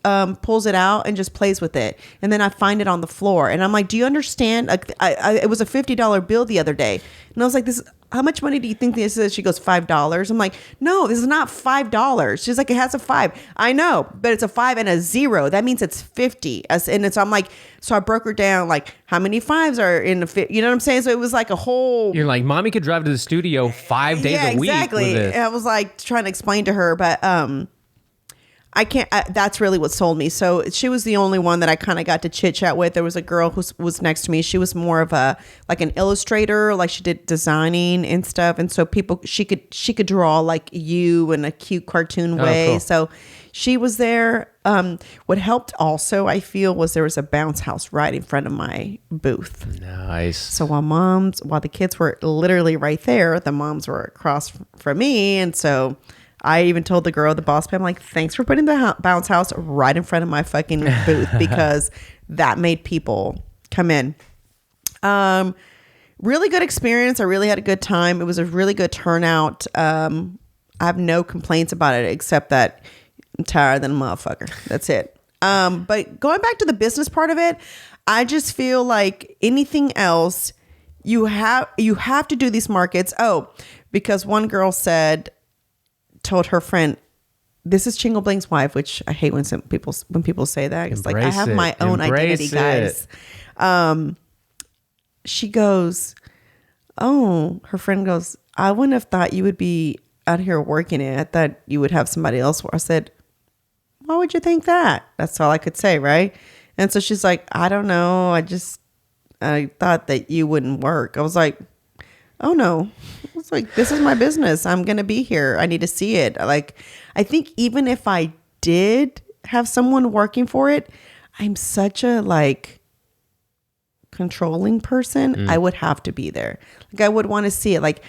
Speaker 1: pulls it out and just plays with it. And then I find it on the floor, and I'm like, do you understand? Like, it was a $50 bill the other day, and I was like, how much money do you think this is? She goes, $5. I'm like, no, this is not $5. She's like, it has a 5. I know, but it's a 5 and a 0. That means it's 50. I'm like, so I broke her down, like, how many 5s are in the 50? You know what I'm saying? So it was like a whole.
Speaker 2: You're like, mommy could drive to the studio 5 days a week.
Speaker 1: Exactly.
Speaker 2: With this.
Speaker 1: And I was like trying to explain to her, but I can't. That's really what sold me. So she was the only one that I kind of got to chit chat with. There was a girl who was next to me. She was more of like an illustrator, like she did designing and stuff. And so she could draw like you in a cute cartoon way.
Speaker 2: Cool.
Speaker 1: So she was there. What helped also, I feel, was there was a bounce house right in front of my booth.
Speaker 2: Nice.
Speaker 1: So while the kids were literally right there, the moms were across from me, and so. I even told the girl, the boss, I'm like, thanks for putting the bounce house right in front of my fucking booth, because that made people come in. Really good experience. I really had a good time. It was a really good turnout. I have no complaints about it, except that I'm tired than a motherfucker. That's it. But going back to the business part of it, I just feel like anything else, you have to do these markets. Oh, because one girl told her friend, this is Chingle Bling's wife, which I hate when people say that. It's like, I have my own identity, guys. She goes, oh, her friend goes, I wouldn't have thought you would be out here working it. I thought you would have somebody else. I said, why would you think that? That's all I could say, right? And so she's like, I don't know. I thought that you wouldn't work. I was like, oh no. It's like, this is my business. I'm going to be here. I need to see it. Like, I think even if I did have someone working for it, I'm such a like controlling person. I would have to be there. Like, I would want to see it. Like,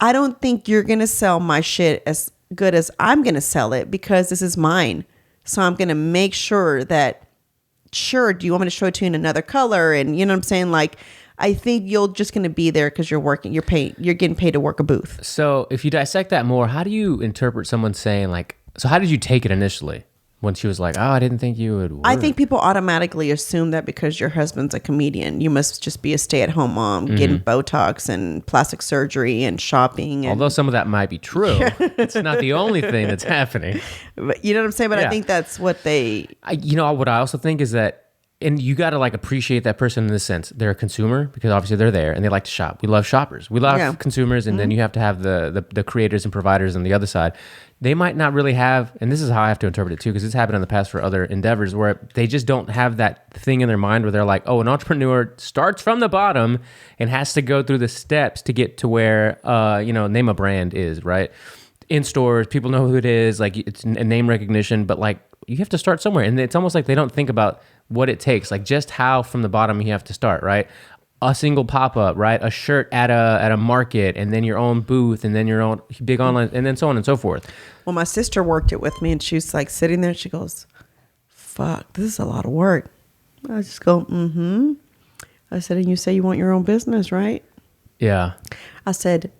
Speaker 1: I don't think you're going to sell my shit as good as I'm going to sell it, because this is mine. So I'm going to make sure that, sure, do you want me to show it to you in another color? And you know what I'm saying? Like, I think you're just going to be there because you're getting paid to work a booth.
Speaker 2: So if you dissect that more, how do you interpret someone saying like, so how did you take it initially when she was like, oh, I didn't think you would work?
Speaker 1: I think people automatically assume that because your husband's a comedian, you must just be a stay-at-home mom, getting Botox and plastic surgery and shopping.
Speaker 2: Although some of that might be true. It's not the only thing that's happening.
Speaker 1: But you know what I'm saying? But I think that's what
Speaker 2: what I also think is that, and you got to like appreciate that person in this sense. They're a consumer because obviously they're there and they like to shop. We love shoppers. We love consumers. And then you have to have the creators and providers on the other side. They might not really have, and this is how I have to interpret it too, because it's happened in the past for other endeavors where they just don't have that thing in their mind where they're like, oh, an entrepreneur starts from the bottom and has to go through the steps to get to where, name a brand is, right? In stores, people know who it is. Like, it's a name recognition, but like, you have to start somewhere. And it's almost like they don't think about what it takes, like just how from the bottom you have to start, right? A single pop-up, right? A shirt at a market, and then your own booth, and then your own big online, and then so on and so forth.
Speaker 1: Well, my sister worked it with me, and she was like sitting there, and she goes, fuck, this is a lot of work. I just go, I said, and you say you want your own business, right?
Speaker 2: Yeah.
Speaker 1: I said,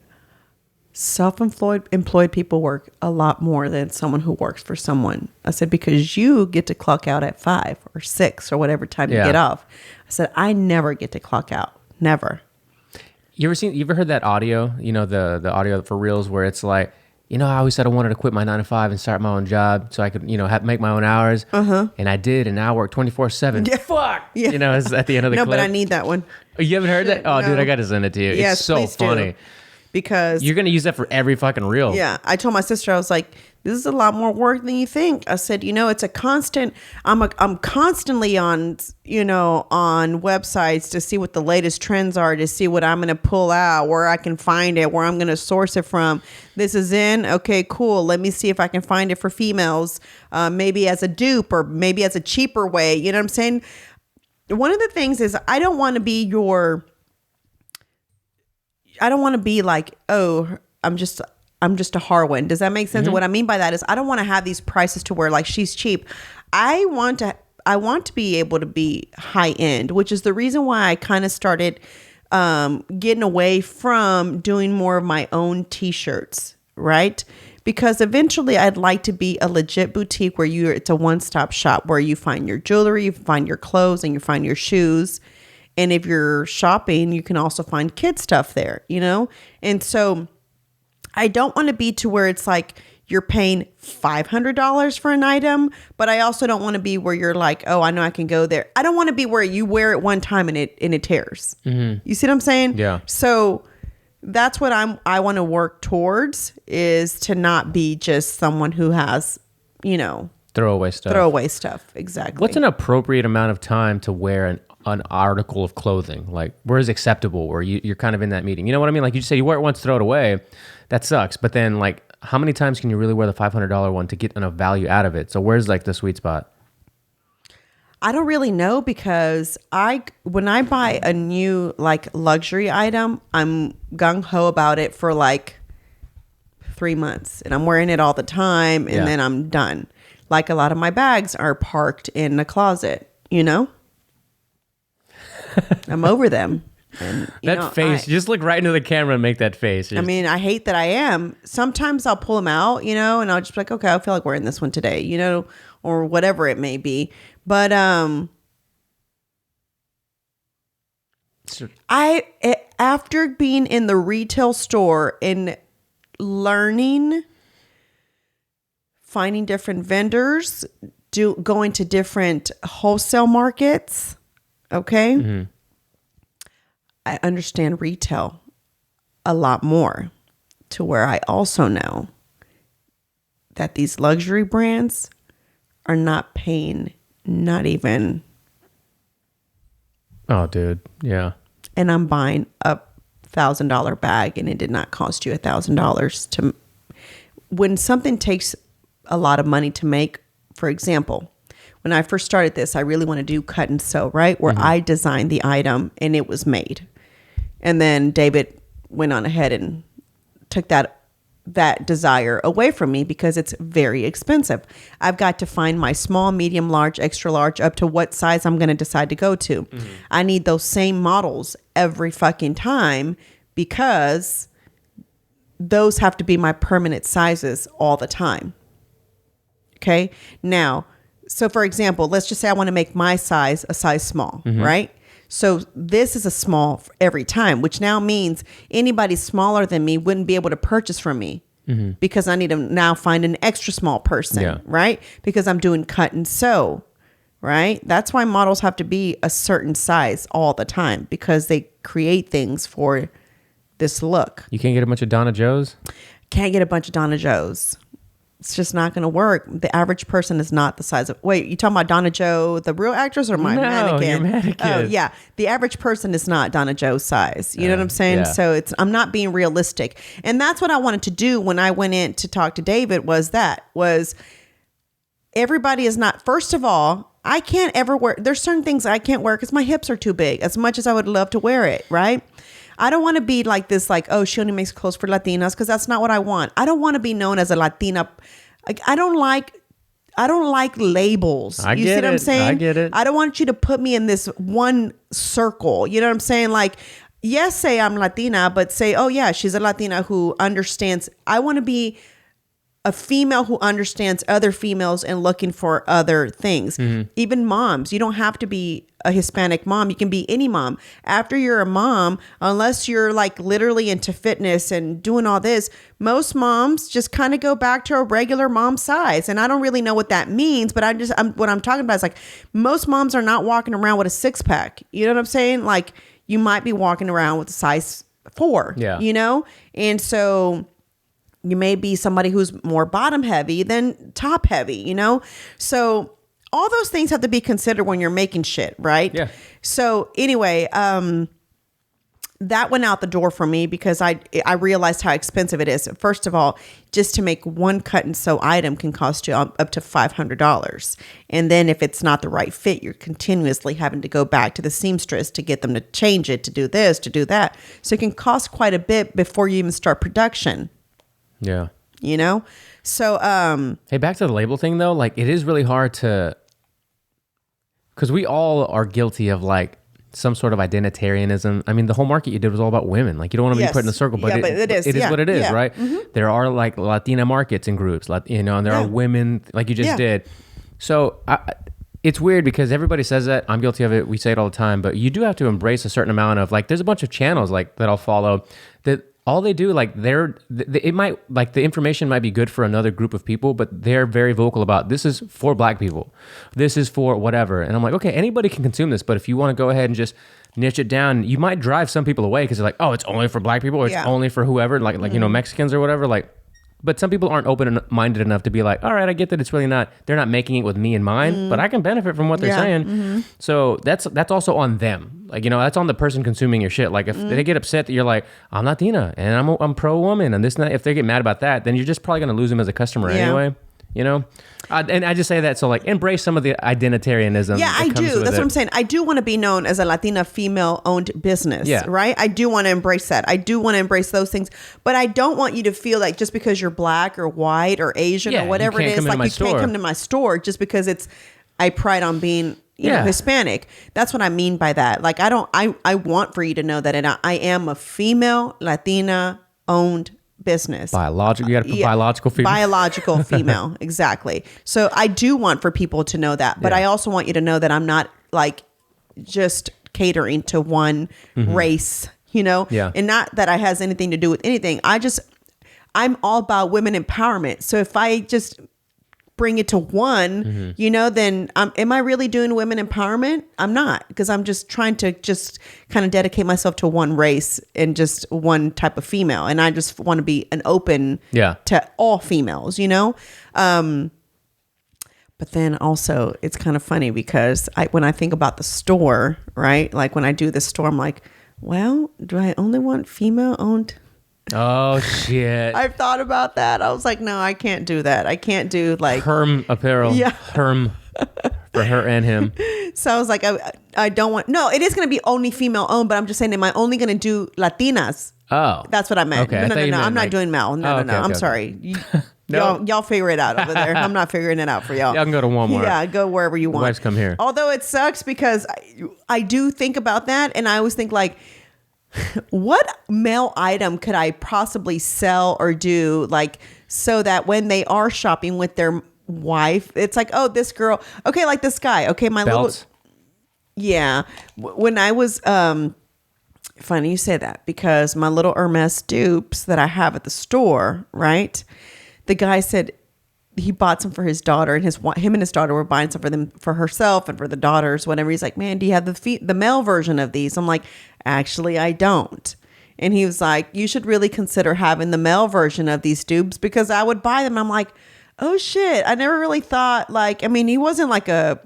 Speaker 1: employed people work a lot more than someone who works for someone. I said, because you get to clock out at 5 or 6 or whatever time you get off. I said, I never get to clock out. Never.
Speaker 2: You ever heard that audio, the audio for Reels where it's like, I always said I wanted to quit my 9 to 5 and start my own job so I could, make my own hours. And I did. And now I work 24/7.
Speaker 1: Yeah.
Speaker 2: Fuck.
Speaker 1: Yeah.
Speaker 2: It's at the end of the clip.
Speaker 1: No, but I need that one.
Speaker 2: You haven't heard that? Oh,
Speaker 1: no.
Speaker 2: Dude, I got to send it to you.
Speaker 1: Yes,
Speaker 2: it's so funny.
Speaker 1: Do. Because
Speaker 2: you're going to use that for every fucking reel.
Speaker 1: Yeah. I told my sister, I was like, this is a lot more work than you think. I said, it's a constant, I'm constantly on, on websites to see what the latest trends are, to see what I'm going to pull out, where I can find it, where I'm going to source it from. This is in. Okay, cool. Let me see if I can find it for females, maybe as a dupe or maybe as a cheaper way. You know what I'm saying? One of the things is I don't want to be like, oh, I'm just a Harwin. Does that make sense? And what I mean by that is I don't want to have these prices to where like she's cheap. I want I want to be able to be high end, which is the reason why I kind of started getting away from doing more of my own t-shirts, right? Because eventually I'd like to be a legit boutique where it's a one-stop shop where you find your jewelry, you find your clothes, and you find your shoes. And if you're shopping, you can also find kid stuff there, you know? And so I don't want to be to where it's like you're paying $500 for an item, but I also don't want to be where you're like, oh, I know I can go there. I don't want to be where you wear it one time and it tears. You see what I'm saying?
Speaker 2: Yeah.
Speaker 1: So that's what I want to work towards, is to not be just someone who has, you know,
Speaker 2: Throwaway stuff.
Speaker 1: Exactly.
Speaker 2: What's an appropriate amount of time to wear an article of clothing? Like, where is acceptable, where you're kind of in that meeting? You know what I mean? Like you just say you wear it once, throw it away. That sucks. But then, like, how many times can you really wear the $500 one to get enough value out of it? So where's like the sweet spot?
Speaker 1: I don't really know, because when I buy a new like luxury item, I'm gung ho about it for like 3 months, and I'm wearing it all the time, and then I'm done. Like, a lot of my bags are parked in the closet, you know? I'm over them. And,
Speaker 2: That face, just look right into the camera and make that face.
Speaker 1: I mean, I hate that I am. Sometimes I'll pull them out, you know, and I'll just be like, okay, I feel like wearing this one today, you know, or whatever it may be. But after being in the retail store and learning, finding different vendors, going to different wholesale markets, okay? Mm-hmm. I understand retail a lot more, to where I also know that these luxury brands are not paying, not even.
Speaker 2: Oh, dude. Yeah.
Speaker 1: And I'm buying a $1,000 bag, and it did not cost you $1,000 to. When something takes a lot of money to make, for example, when I first started this, I really want to do cut and sew, right? Where I designed the item and it was made. And then David went on ahead and took that desire away from me, because it's very expensive. I've got to find my small, medium, large, extra large, up to what size I'm going to decide to go to. I need those same models every fucking time, because those have to be my permanent sizes all the time. Okay. Now, so for example, let's just say I want to make my size a size small, right? So this is a small every time, which now means anybody smaller than me wouldn't be able to purchase from me, because I need to now find an extra small person, right? Because I'm doing cut and sew, right? That's why models have to be a certain size all the time, because they create things for this look.
Speaker 2: You can't get a bunch of Donna Joes?
Speaker 1: Can't get a bunch of Donna Joes. It's just not going to work. The average person is not the size of. Wait, you talking about Donna Jo, the real actress, or my mannequin?
Speaker 2: Your mannequin.
Speaker 1: Oh yeah, the average person is not Donna Jo's size. You know what I'm saying? Yeah. So I'm not being realistic, and that's what I wanted to do when I went in to talk to David. Was everybody is not. First of all, I can't ever wear. There's certain things I can't wear because my hips are too big. As much as I would love to wear it, right? I don't want to be like this, like, oh, she only makes clothes for Latinas, because that's not what I want. I don't want to be known as a Latina. Like, I don't like labels. You see what I'm saying?
Speaker 2: I get it.
Speaker 1: I don't want you to put me in this one circle. You know what I'm saying? Like, yes, say I'm Latina, but say, oh yeah, she's a Latina who understands. I want to be a female who understands other females and looking for other things. Even moms, you don't have to be a Hispanic mom. You can be any mom. After you're a mom, unless you're like literally into fitness and doing all this, most moms just kind of go back to a regular mom size. And I don't really know what that means, but what I'm talking about is like, most moms are not walking around with a 6-pack. You know what I'm saying? Like, you might be walking around with a size 4, you know? And so you may be somebody who's more bottom heavy than top heavy, you know? So all those things have to be considered when you're making shit, right?
Speaker 2: Yeah.
Speaker 1: So anyway, that went out the door for me, because I realized how expensive it is. First of all, just to make one cut and sew item can cost you up to $500. And then if it's not the right fit, you're continuously having to go back to the seamstress to get them to change it, to do this, to do that. So it can cost quite a bit before you even start production.
Speaker 2: Yeah.
Speaker 1: You know? So,
Speaker 2: hey, back to the label thing though. Like, it is really hard to because we all are guilty of like some sort of identitarianism. I mean, the whole market you did was all about women. Like, you don't want to be put in a circle, but, it is what it is, right? There are like Latina markets and groups, and there are women, like you just did. So it's weird because everybody says that. I'm guilty of it. We say it all the time, but you do have to embrace a certain amount of like, there's a bunch of channels like that I'll follow that all they do, like it might, like the information might be good for another group of people, but they're very vocal about this is for Black people. This is for whatever. And I'm like, okay, anybody can consume this, but if you want to go ahead and just niche it down, you might drive some people away because they're like, oh, it's only for Black people or it's only for whoever, like Mexicans or whatever. Like, but some people aren't open-minded enough to be like, all right, I get that it's really not, they're not making it with me in mind, but I can benefit from what they're saying. So that's also on them. Like, that's on the person consuming your shit. Like if they get upset that you're like, I'm Latina and I'm pro-woman and this and that, if they get mad about that, then you're just probably going to lose them as a customer anyway. And I just say that so like embrace some of the identitarianism.
Speaker 1: Yeah, I do. That's what I'm saying. I do want to be known as a Latina female-owned business, right? I do want to embrace that. I do want to embrace those things, but I don't want you to feel like just because you're Black or white or Asian or whatever it is, like you can't come to my store just because I pride on being Hispanic. That's what I mean by that. Like I want for you to know that I am a female Latina-owned business.
Speaker 2: Biological. You got to put biological female.
Speaker 1: Biological female. Exactly. So I do want for people to know that, but I also want you to know that I'm not like just catering to one race, and not that I has anything to do with anything. I'm all about women empowerment. So if I just bring it to one, then am I really doing women empowerment? I'm not, because I'm just trying to just kind of dedicate myself to one race and just one type of female. And I just want to be an open to all females, But then also it's kind of funny because when I think about the store, right? Like when I do this store, I'm like, well, do I only want female owned?
Speaker 2: Oh shit!
Speaker 1: I've thought about that. I was like, no, I can't do that. I can't do like
Speaker 2: Herm apparel. Yeah, Herm for her and him.
Speaker 1: So I was like, I don't want. No, it is going to be only female owned, but I'm just saying, am I only going to do Latinas?
Speaker 2: Oh,
Speaker 1: that's what I meant.
Speaker 2: Okay,
Speaker 1: No. I'm not doing male. No. I'm sorry. Y'all figure it out over there. I'm not figuring it out for y'all.
Speaker 2: Y'all can go to Walmart.
Speaker 1: Yeah, go wherever you want.
Speaker 2: Wives come here.
Speaker 1: Although it sucks because I do think about that, and I always think like, what male item could I possibly sell or do like so that when they are shopping with their wife, it's like, oh, this girl, okay, like this guy, okay, my
Speaker 2: belts.
Speaker 1: When I was funny you say that because my little Hermes dupes that I have at the store, right? The guy said he bought some for his daughter, and him and his daughter were buying some for them, for herself and for the daughters, whatever. He's like, man, do you have the male version of these? I'm like, actually, I don't. And he was like, you should really consider having the male version of these dupes because I would buy them. I'm like, oh shit. I never really thought like, I mean, he wasn't like a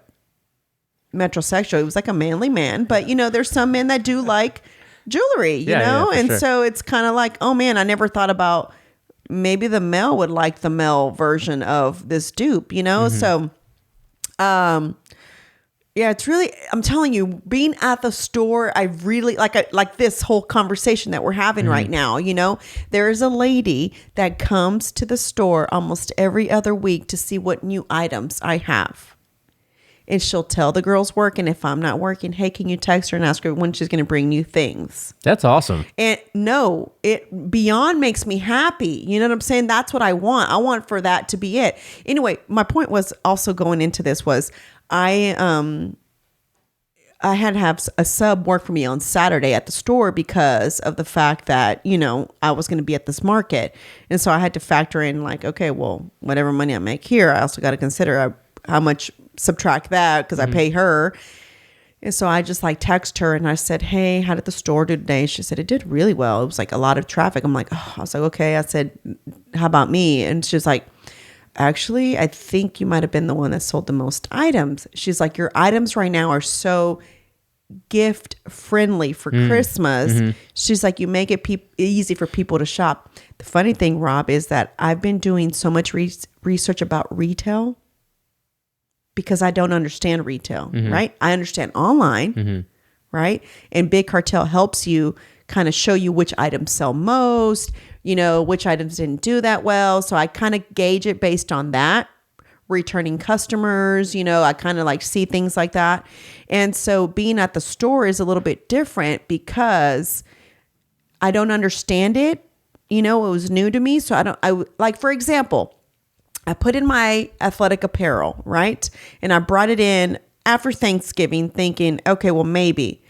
Speaker 1: metrosexual. He was like a manly man, but there's some men that do like jewelry, you know? And sure. So it's kind of like, oh man, I never thought about maybe the male would like the male version of this dupe, So, yeah, it's really, I'm telling you, being at the store, I really like this whole conversation that we're having right now. There is a lady that comes to the store almost every other week to see what new items I have. And she'll tell the girls working, if I'm not working, hey, can you text her and ask her when she's going to bring new things?
Speaker 2: That's awesome.
Speaker 1: And no, it beyond makes me happy. You know what I'm saying? That's what I want. I want for that to be it. Anyway, my point was also going into this was I had to have a sub work for me on Saturday at the store because of the fact that, I was going to be at this market. And so I had to factor in like, okay, well, whatever money I make here, I also got to consider how much subtract that because I pay her. And so I just like text her and I said, hey, how did the store do today? She said, it did really well. It was like a lot of traffic. I'm like, oh, I was like, okay. I said, how about me? And she's like, actually, I think you might have been the one that sold the most items. She's like, your items right now are so gift friendly for Christmas. She's like, you make it easy for people to shop. The funny thing, Rob, is that I've been doing so much research about retail because I don't understand retail, right? I understand online, right? And Big Cartel helps you kind of show you which items sell most, which items didn't do that well. So I kind of gauge it based on that, returning customers. I kind of like see things like that. And so being at the store is a little bit different because I don't understand it. It was new to me. So like, for example, I put in my athletic apparel, right? And I brought it in after Thanksgiving thinking, okay, well, maybe.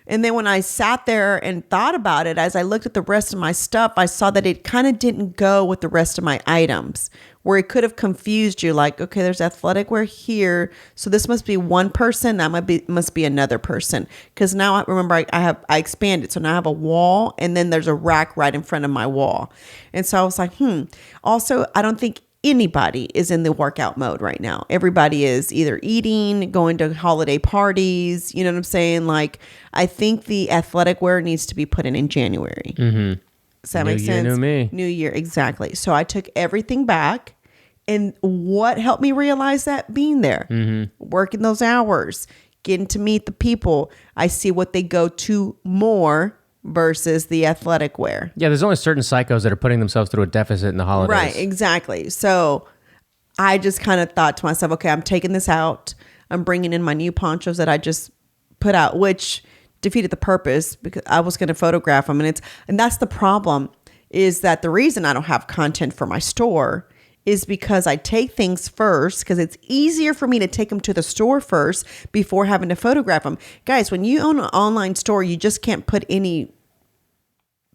Speaker 1: And then when I sat there and thought about it, as I looked at the rest of my stuff, I saw that it kind of didn't go with the rest of my items, where it could have confused you. Like, okay, there's athletic wear here, so this must be one person. That must be another person. Because now I remember I expanded, so now I have a wall, and then there's a rack right in front of my wall. And so I was like, Also, I don't think anybody is in the workout mode right now. Everybody is either eating, going to holiday parties. You know what I'm saying? Like, I think the athletic wear needs to be put in January.
Speaker 2: Mm-hmm.
Speaker 1: Does that make sense?
Speaker 2: New year, new me.
Speaker 1: New year, exactly. So I took everything back. And what helped me realize that? Being there, working those hours, getting to meet the people. I see what they go to more versus the athletic wear.
Speaker 2: Yeah, there's only certain psychos that are putting themselves through a deficit in the holidays.
Speaker 1: Right, exactly. So I just kind of thought to myself, okay, I'm taking this out. I'm bringing in my new ponchos that I just put out, which defeated the purpose because I was going to photograph them. And that's the problem, is that the reason I don't have content for my store is because I take things first, because it's easier for me to take them to the store first before having to photograph them. Guys, when you own an online store, you just can't put any.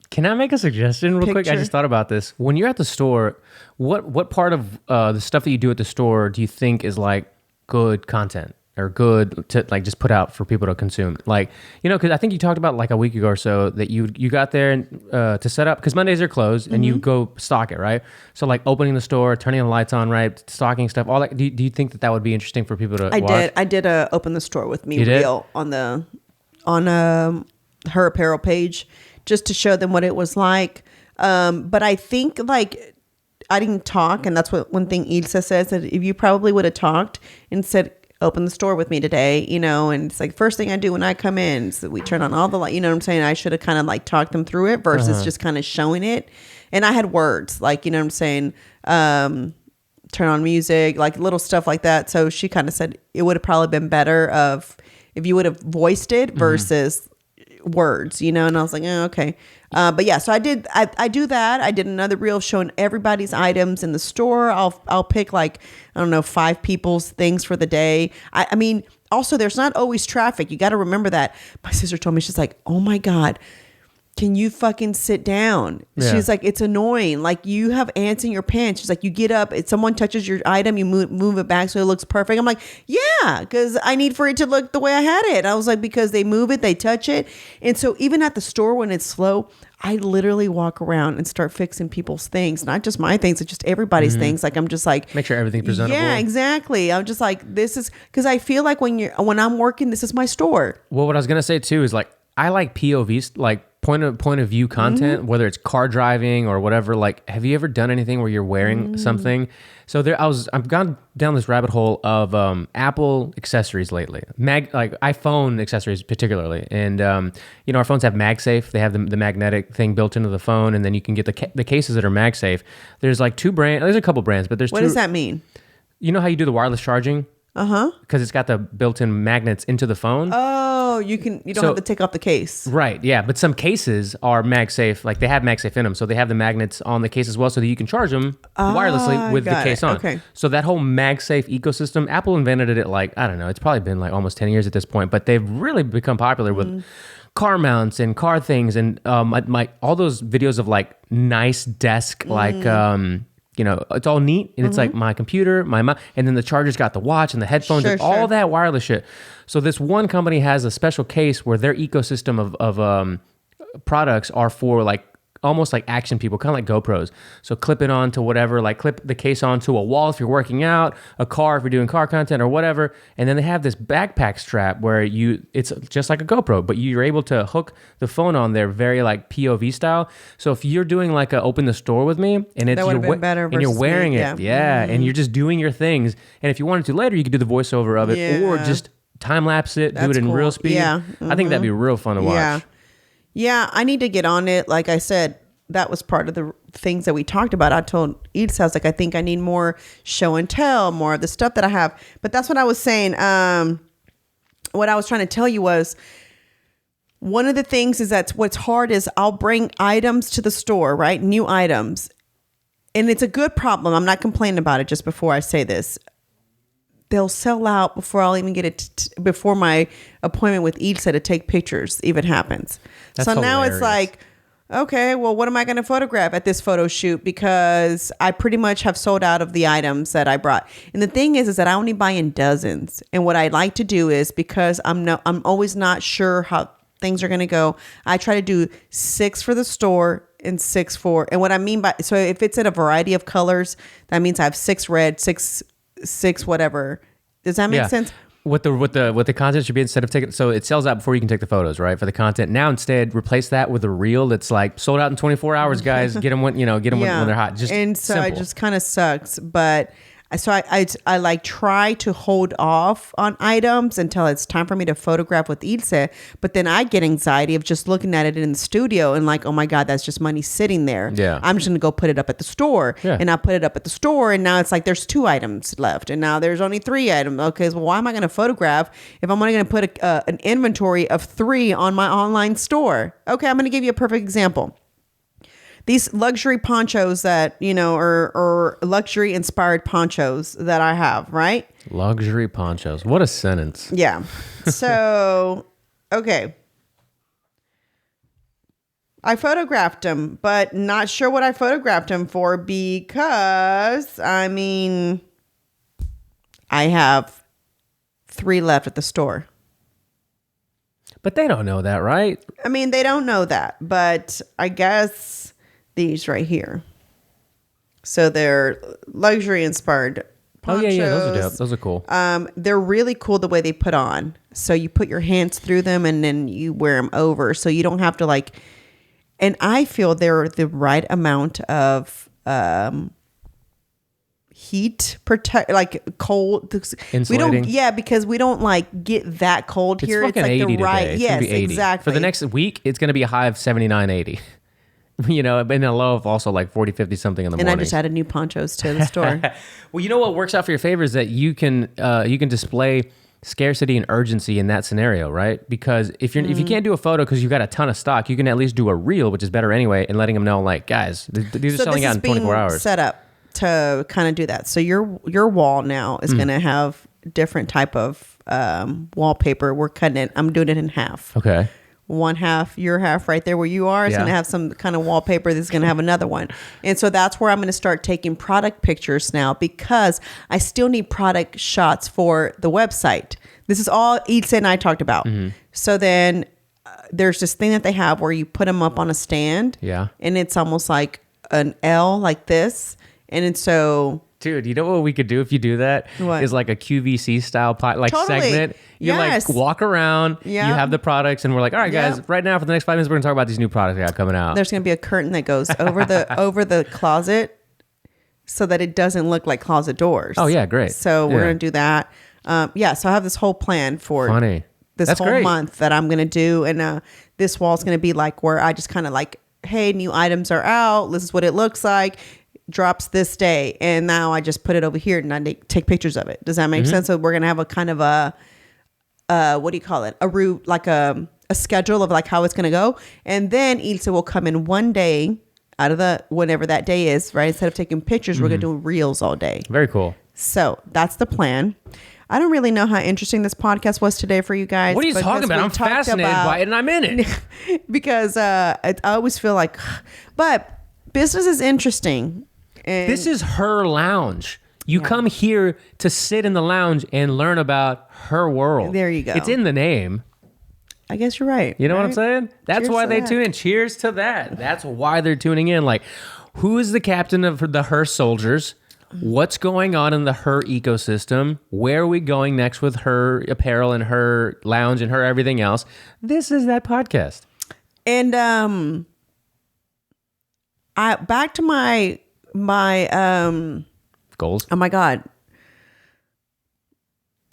Speaker 2: Can I make a suggestion real quick? I
Speaker 1: Picture.
Speaker 2: just thought about this. When you're at the store, what part of the stuff that you do at the store do you think is like good content or good to like just put out for people to consume? Like, because I think you talked about like a week ago or so that you got there and to set up, because Mondays are closed and you go stock it, right? So like opening the store, turning the lights on, right? Stocking stuff, all that. Do you think that would be interesting for people to watch?
Speaker 1: I did open the store with me
Speaker 2: You did?
Speaker 1: reel on her apparel page, just to show them what it was like. But I think like I didn't talk, and that's what one thing Ilsa says, that if you probably would have talked and said, open the store with me today, and it's like first thing I do when I come in, so we turn on all the light, you know what I'm saying? I should have kind of like talked them through it versus just kind of showing it. And I had words like, you know what I'm saying? Turn on music, like little stuff like that. So she kind of said it would have probably been better if you would have voiced it versus words, and I was like, oh, okay. But yeah, so I do that. I did another reel showing everybody's items in the store. I'll pick like, I don't know, 5 people's things for the day. I mean, also there's not always traffic. You got to remember that. My sister told me, she's like, oh my God, can you fucking sit down?
Speaker 2: Yeah.
Speaker 1: She's like, it's annoying. Like, you have ants in your pants. She's like, you get up, someone touches your item, you move it back so it looks perfect. I'm like, yeah, because I need for it to look the way I had it. I was like, because they move it, they touch it. And so even at the store when it's slow, I literally walk around and start fixing people's things, not just my things, it's just everybody's things. Like, I'm just like,
Speaker 2: Make sure everything's presentable.
Speaker 1: yeah, exactly. I'm just like, this is, because I feel like when I'm working, this is my store.
Speaker 2: Well, what I was gonna say too is like I like POVs, like point of view content, whether it's car driving or whatever. Like, have you ever done anything where you're wearing something? So I've gone down this rabbit hole of Apple accessories lately, like iPhone accessories particularly, and our phones have MagSafe. They have the magnetic thing built into the phone, and then you can get the cases that are MagSafe. There's like 2 brands. There's a couple brands, but there's
Speaker 1: What
Speaker 2: 2.
Speaker 1: does that mean?
Speaker 2: You know how you do the wireless charging? Because it's got the built-in magnets into the phone.
Speaker 1: Oh, you don't have to take off the case.
Speaker 2: Right, yeah. But some cases are MagSafe, like they have MagSafe in them. So they have the magnets on the case as well so that you can charge them wirelessly with the
Speaker 1: got
Speaker 2: case
Speaker 1: it.
Speaker 2: on.
Speaker 1: Okay.
Speaker 2: So that whole MagSafe ecosystem, Apple invented it at like, I don't know, it's probably been like almost 10 years at this point, but they've really become popular with car mounts and car things. And my all those videos of like nice desk, like... it's all neat, and it's like my computer, and then the charger's got the watch and the headphones and all that wireless shit. So this one company has a special case where their ecosystem of products are for like almost like action people, kind of like GoPros. So clip it on to whatever, like clip the case onto a wall if you're working out, a car if you're doing car content or whatever. And then they have this backpack strap where it's just like a GoPro, but you're able to hook the phone on there very like POV style. So if you're doing like a open the store with me and it's and you're wearing it, and you're just doing your things. And if you wanted to later, you could do the voiceover of it or just time lapse it, do it in real speed.
Speaker 1: Yeah.
Speaker 2: I think that'd be real fun to watch.
Speaker 1: Yeah, I need to get on it. Like I said, that was part of the things that we talked about. I told Edith, I was like, I think I need more show and tell, more of the stuff that I have. But that's what I was saying. What I was trying to tell you was, one of the things is that what's hard is I'll bring items to the store, right? New items. And it's a good problem. I'm not complaining about it, just before I say this. They'll sell out before I'll even get it, before my appointment with Edith to take pictures even happens.
Speaker 2: That's
Speaker 1: so now
Speaker 2: hilarious.
Speaker 1: it's like, okay, well, what am I going to photograph at this photo shoot? Because I pretty much have sold out of the items that I brought. And the thing is that I only buy in dozens. And what I like to do is, because I'm always not sure how things are going to go, I try to do 6 for the store and 6 for, and what I mean by, so if it's in a variety of colors, that means I have 6 red, 6 whatever. Does that make sense?
Speaker 2: What the content should be, instead of taking, so it sells out before you can take the photos, right? For the content. Now instead, replace that with a reel that's like sold out in 24 hours, guys. Get them when when they're hot. Just
Speaker 1: and so
Speaker 2: simple.
Speaker 1: it just kind of sucks, but so I like try to hold off on items until it's time for me to photograph with Ilse, but then I get anxiety of just looking at it in the studio and like, oh my God, that's just money sitting there.
Speaker 2: Yeah.
Speaker 1: I'm just gonna go put it up at the store.
Speaker 2: Yeah.
Speaker 1: And I put it up at the store, and now it's like there's 2 items left, and now there's only 3 items. Okay, so why am I gonna photograph if I'm only gonna put an inventory of 3 on my online store? Okay, I'm gonna give you a perfect example. These luxury ponchos that, or luxury inspired ponchos that I have, right?
Speaker 2: Luxury ponchos. What a sentence.
Speaker 1: Yeah. So, okay. I photographed them, but not sure what I photographed them for, because, I have 3 left at the store.
Speaker 2: But they don't know that, right?
Speaker 1: They don't know that, but I guess these right here. So they're luxury inspired ponchos.
Speaker 2: Oh yeah, those are dope. Those are cool.
Speaker 1: They're really cool the way they put on. So you put your hands through them and then you wear them over. So you don't have to like, and I feel they're the right amount of heat protect, like cold.
Speaker 2: Insulating.
Speaker 1: Because we don't like get that cold
Speaker 2: It's
Speaker 1: here.
Speaker 2: fucking
Speaker 1: It's like
Speaker 2: 80
Speaker 1: the right.
Speaker 2: today. It's
Speaker 1: Yes,
Speaker 2: gonna be 80.
Speaker 1: exactly.
Speaker 2: For the next week, it's going to be a high of 79, 80. And a low of also like 40, 50 something in the morning.
Speaker 1: And I just added new ponchos to the store.
Speaker 2: Well, you know what works out for your favor is that you can display scarcity and urgency in that scenario, right? Because if you can't do a photo because you've got a ton of stock, you can at least do a reel, which is better anyway, and letting them know, like, guys, these are selling out in 24 hours.
Speaker 1: Set up to kind of do that. So your wall now is going to have different type of wallpaper. We're cutting it. I'm doing it in half.
Speaker 2: Okay.
Speaker 1: One half, your half right there where you are is going to have some kind of wallpaper that's going to have another one. And so that's where I'm going to start taking product pictures now, because I still need product shots for the website. This is all Itza and I talked about. Mm-hmm. So then there's this thing that they have where you put them up on a stand.
Speaker 2: Yeah.
Speaker 1: And it's almost like an L like this. And it's so...
Speaker 2: Dude, you know what we could do if you do that?
Speaker 1: What?
Speaker 2: Is like a QVC style segment. You
Speaker 1: Yes.
Speaker 2: like walk around,
Speaker 1: Yeah.
Speaker 2: you have the products, and we're like, all right, guys,
Speaker 1: Yeah.
Speaker 2: right now for the next 5 minutes, we're gonna talk about these new products I got coming out.
Speaker 1: There's going to be a curtain that goes over the closet so that it doesn't look like closet doors.
Speaker 2: Oh, yeah, great.
Speaker 1: So we're
Speaker 2: Yeah.
Speaker 1: going to do that. So I have this whole plan for
Speaker 2: Funny.
Speaker 1: this
Speaker 2: That's
Speaker 1: whole
Speaker 2: great.
Speaker 1: month that I'm going to do. And this wall is going to be like where I just kind of like, hey, new items are out. This is what it looks like. Drops this day. And now I just put it over here and I take pictures of it. Does that make sense? So we're going to have a kind of a, what do you call it? A route, like a schedule of like how it's going to go. And then Ilse will come in one day out of whenever that day is, right? Instead of taking pictures, we're going to do reels all day.
Speaker 2: Very cool.
Speaker 1: So that's the plan. I don't really know how interesting this podcast was today for you guys.
Speaker 2: What are you talking about? I'm fascinated by it and I'm in it.
Speaker 1: Because I always feel like, but business is interesting. And
Speaker 2: This is her lounge. You come here to sit in the lounge and learn about her world.
Speaker 1: There you go.
Speaker 2: It's in the name.
Speaker 1: I guess you're right.
Speaker 2: You know what I'm
Speaker 1: right?
Speaker 2: saying? That's
Speaker 1: Cheers
Speaker 2: why
Speaker 1: to
Speaker 2: they
Speaker 1: that.
Speaker 2: tune in. Cheers to that. That's why they're tuning in. Like, who is the captain of the HERR soldiers? What's going on in the HERR ecosystem? Where are we going next with HERR apparel and HERR lounge and HERR everything else? This is that podcast.
Speaker 1: And I back to my
Speaker 2: Goals.
Speaker 1: oh my God.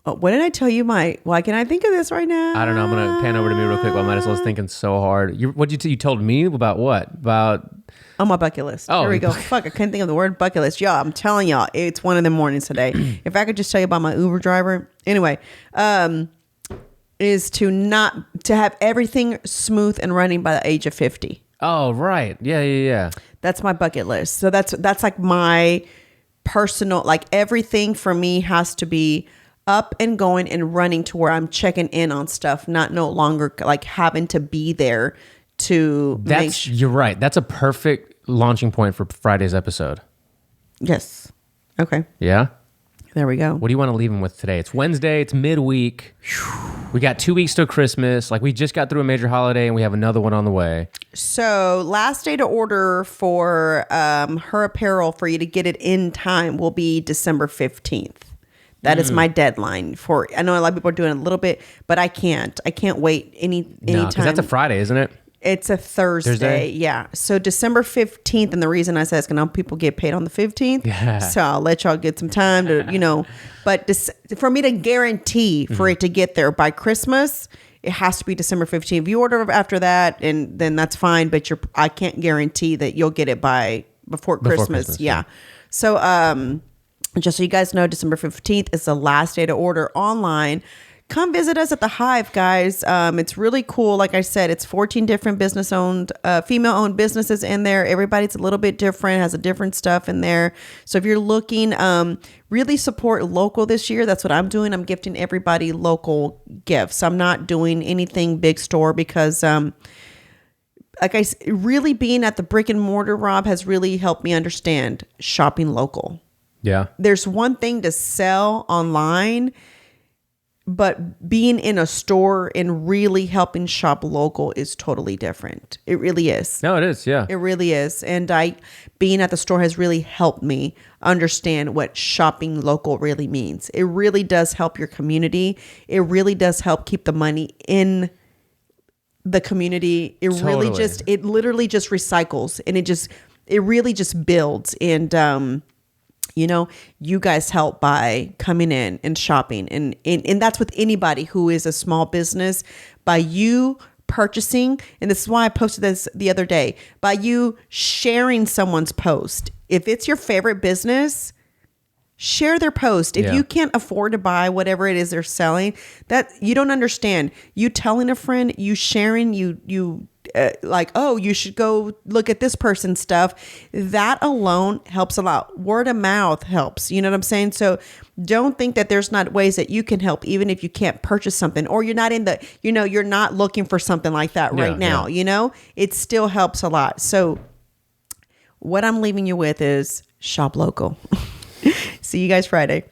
Speaker 1: Oh, what did I tell you? Why can I think of this right now?
Speaker 2: I don't know. I'm going to pan over to me real quick while Marisol's thinking so hard. You told me about what? About
Speaker 1: On my bucket list.
Speaker 2: Oh.
Speaker 1: Here we go. Fuck, I couldn't think of the word bucket list. Y'all, I'm telling y'all, it's 1 a.m. today. If I could just tell you about my Uber driver. Anyway, is to have everything smooth and running by the age of 50.
Speaker 2: Oh, right. Yeah.
Speaker 1: That's my bucket list. So that's like my personal, like everything for me has to be up and going and running to where I'm checking in on stuff, not no longer like having to be there to
Speaker 2: You're right. That's a perfect launching point for Friday's episode.
Speaker 1: Yes. Okay.
Speaker 2: Yeah?
Speaker 1: There we go.
Speaker 2: What do you want to leave them with today? It's Wednesday. It's midweek. We got 2 weeks till Christmas. Like, we just got through a major holiday, and we have another one on the way.
Speaker 1: So, last day to order for her apparel for you to get it in time will be December 15th. That is my deadline for. I know a lot of people are doing a little bit, but I can't. I can't wait any time.
Speaker 2: Because that's a Friday, isn't it?
Speaker 1: It's a Thursday. Yeah. So December 15th. And the reason I say is because people get paid on the 15th.
Speaker 2: Yeah.
Speaker 1: So I'll let y'all get some time to, but for me to guarantee for it to get there by Christmas, it has to be December 15th. If you order after that, and then that's fine. But I can't guarantee that you'll get it before Christmas. Yeah. So, just so you guys know, December 15th is the last day to order online. Come visit us at the Hive, guys. It's really cool. Like I said, it's 14 different female-owned businesses in there. Everybody's a little bit different, has a different stuff in there. So if you're looking, really support local this year. That's what I'm doing. I'm gifting everybody local gifts. I'm not doing anything big store because, really being at the brick and mortar, Rob, has really helped me understand shopping local.
Speaker 2: Yeah.
Speaker 1: There's one thing to sell online, but being in a store and really helping shop local is totally different. It really is.
Speaker 2: No, it is. Yeah.
Speaker 1: It really is. And being at the store has really helped me understand what shopping local really means. It really does help your community. It really does help keep the money in the community. It literally just recycles, and it really just builds. And, you guys help by coming in and shopping. And that's with anybody who is a small business. By you purchasing, and this is why I posted this the other day, by you sharing someone's post. If it's your favorite business, share their post. If you can't afford to buy whatever it is they're selling, that you don't understand. You telling a friend, you sharing, you you should go look at this person's stuff. That alone helps a lot. Word of mouth helps. You know what I'm saying? So don't think that there's not ways that you can help, even if you can't purchase something, or you're not you're not looking for something like that right now. It still helps a lot. So what I'm leaving you with is shop local. See you guys Friday.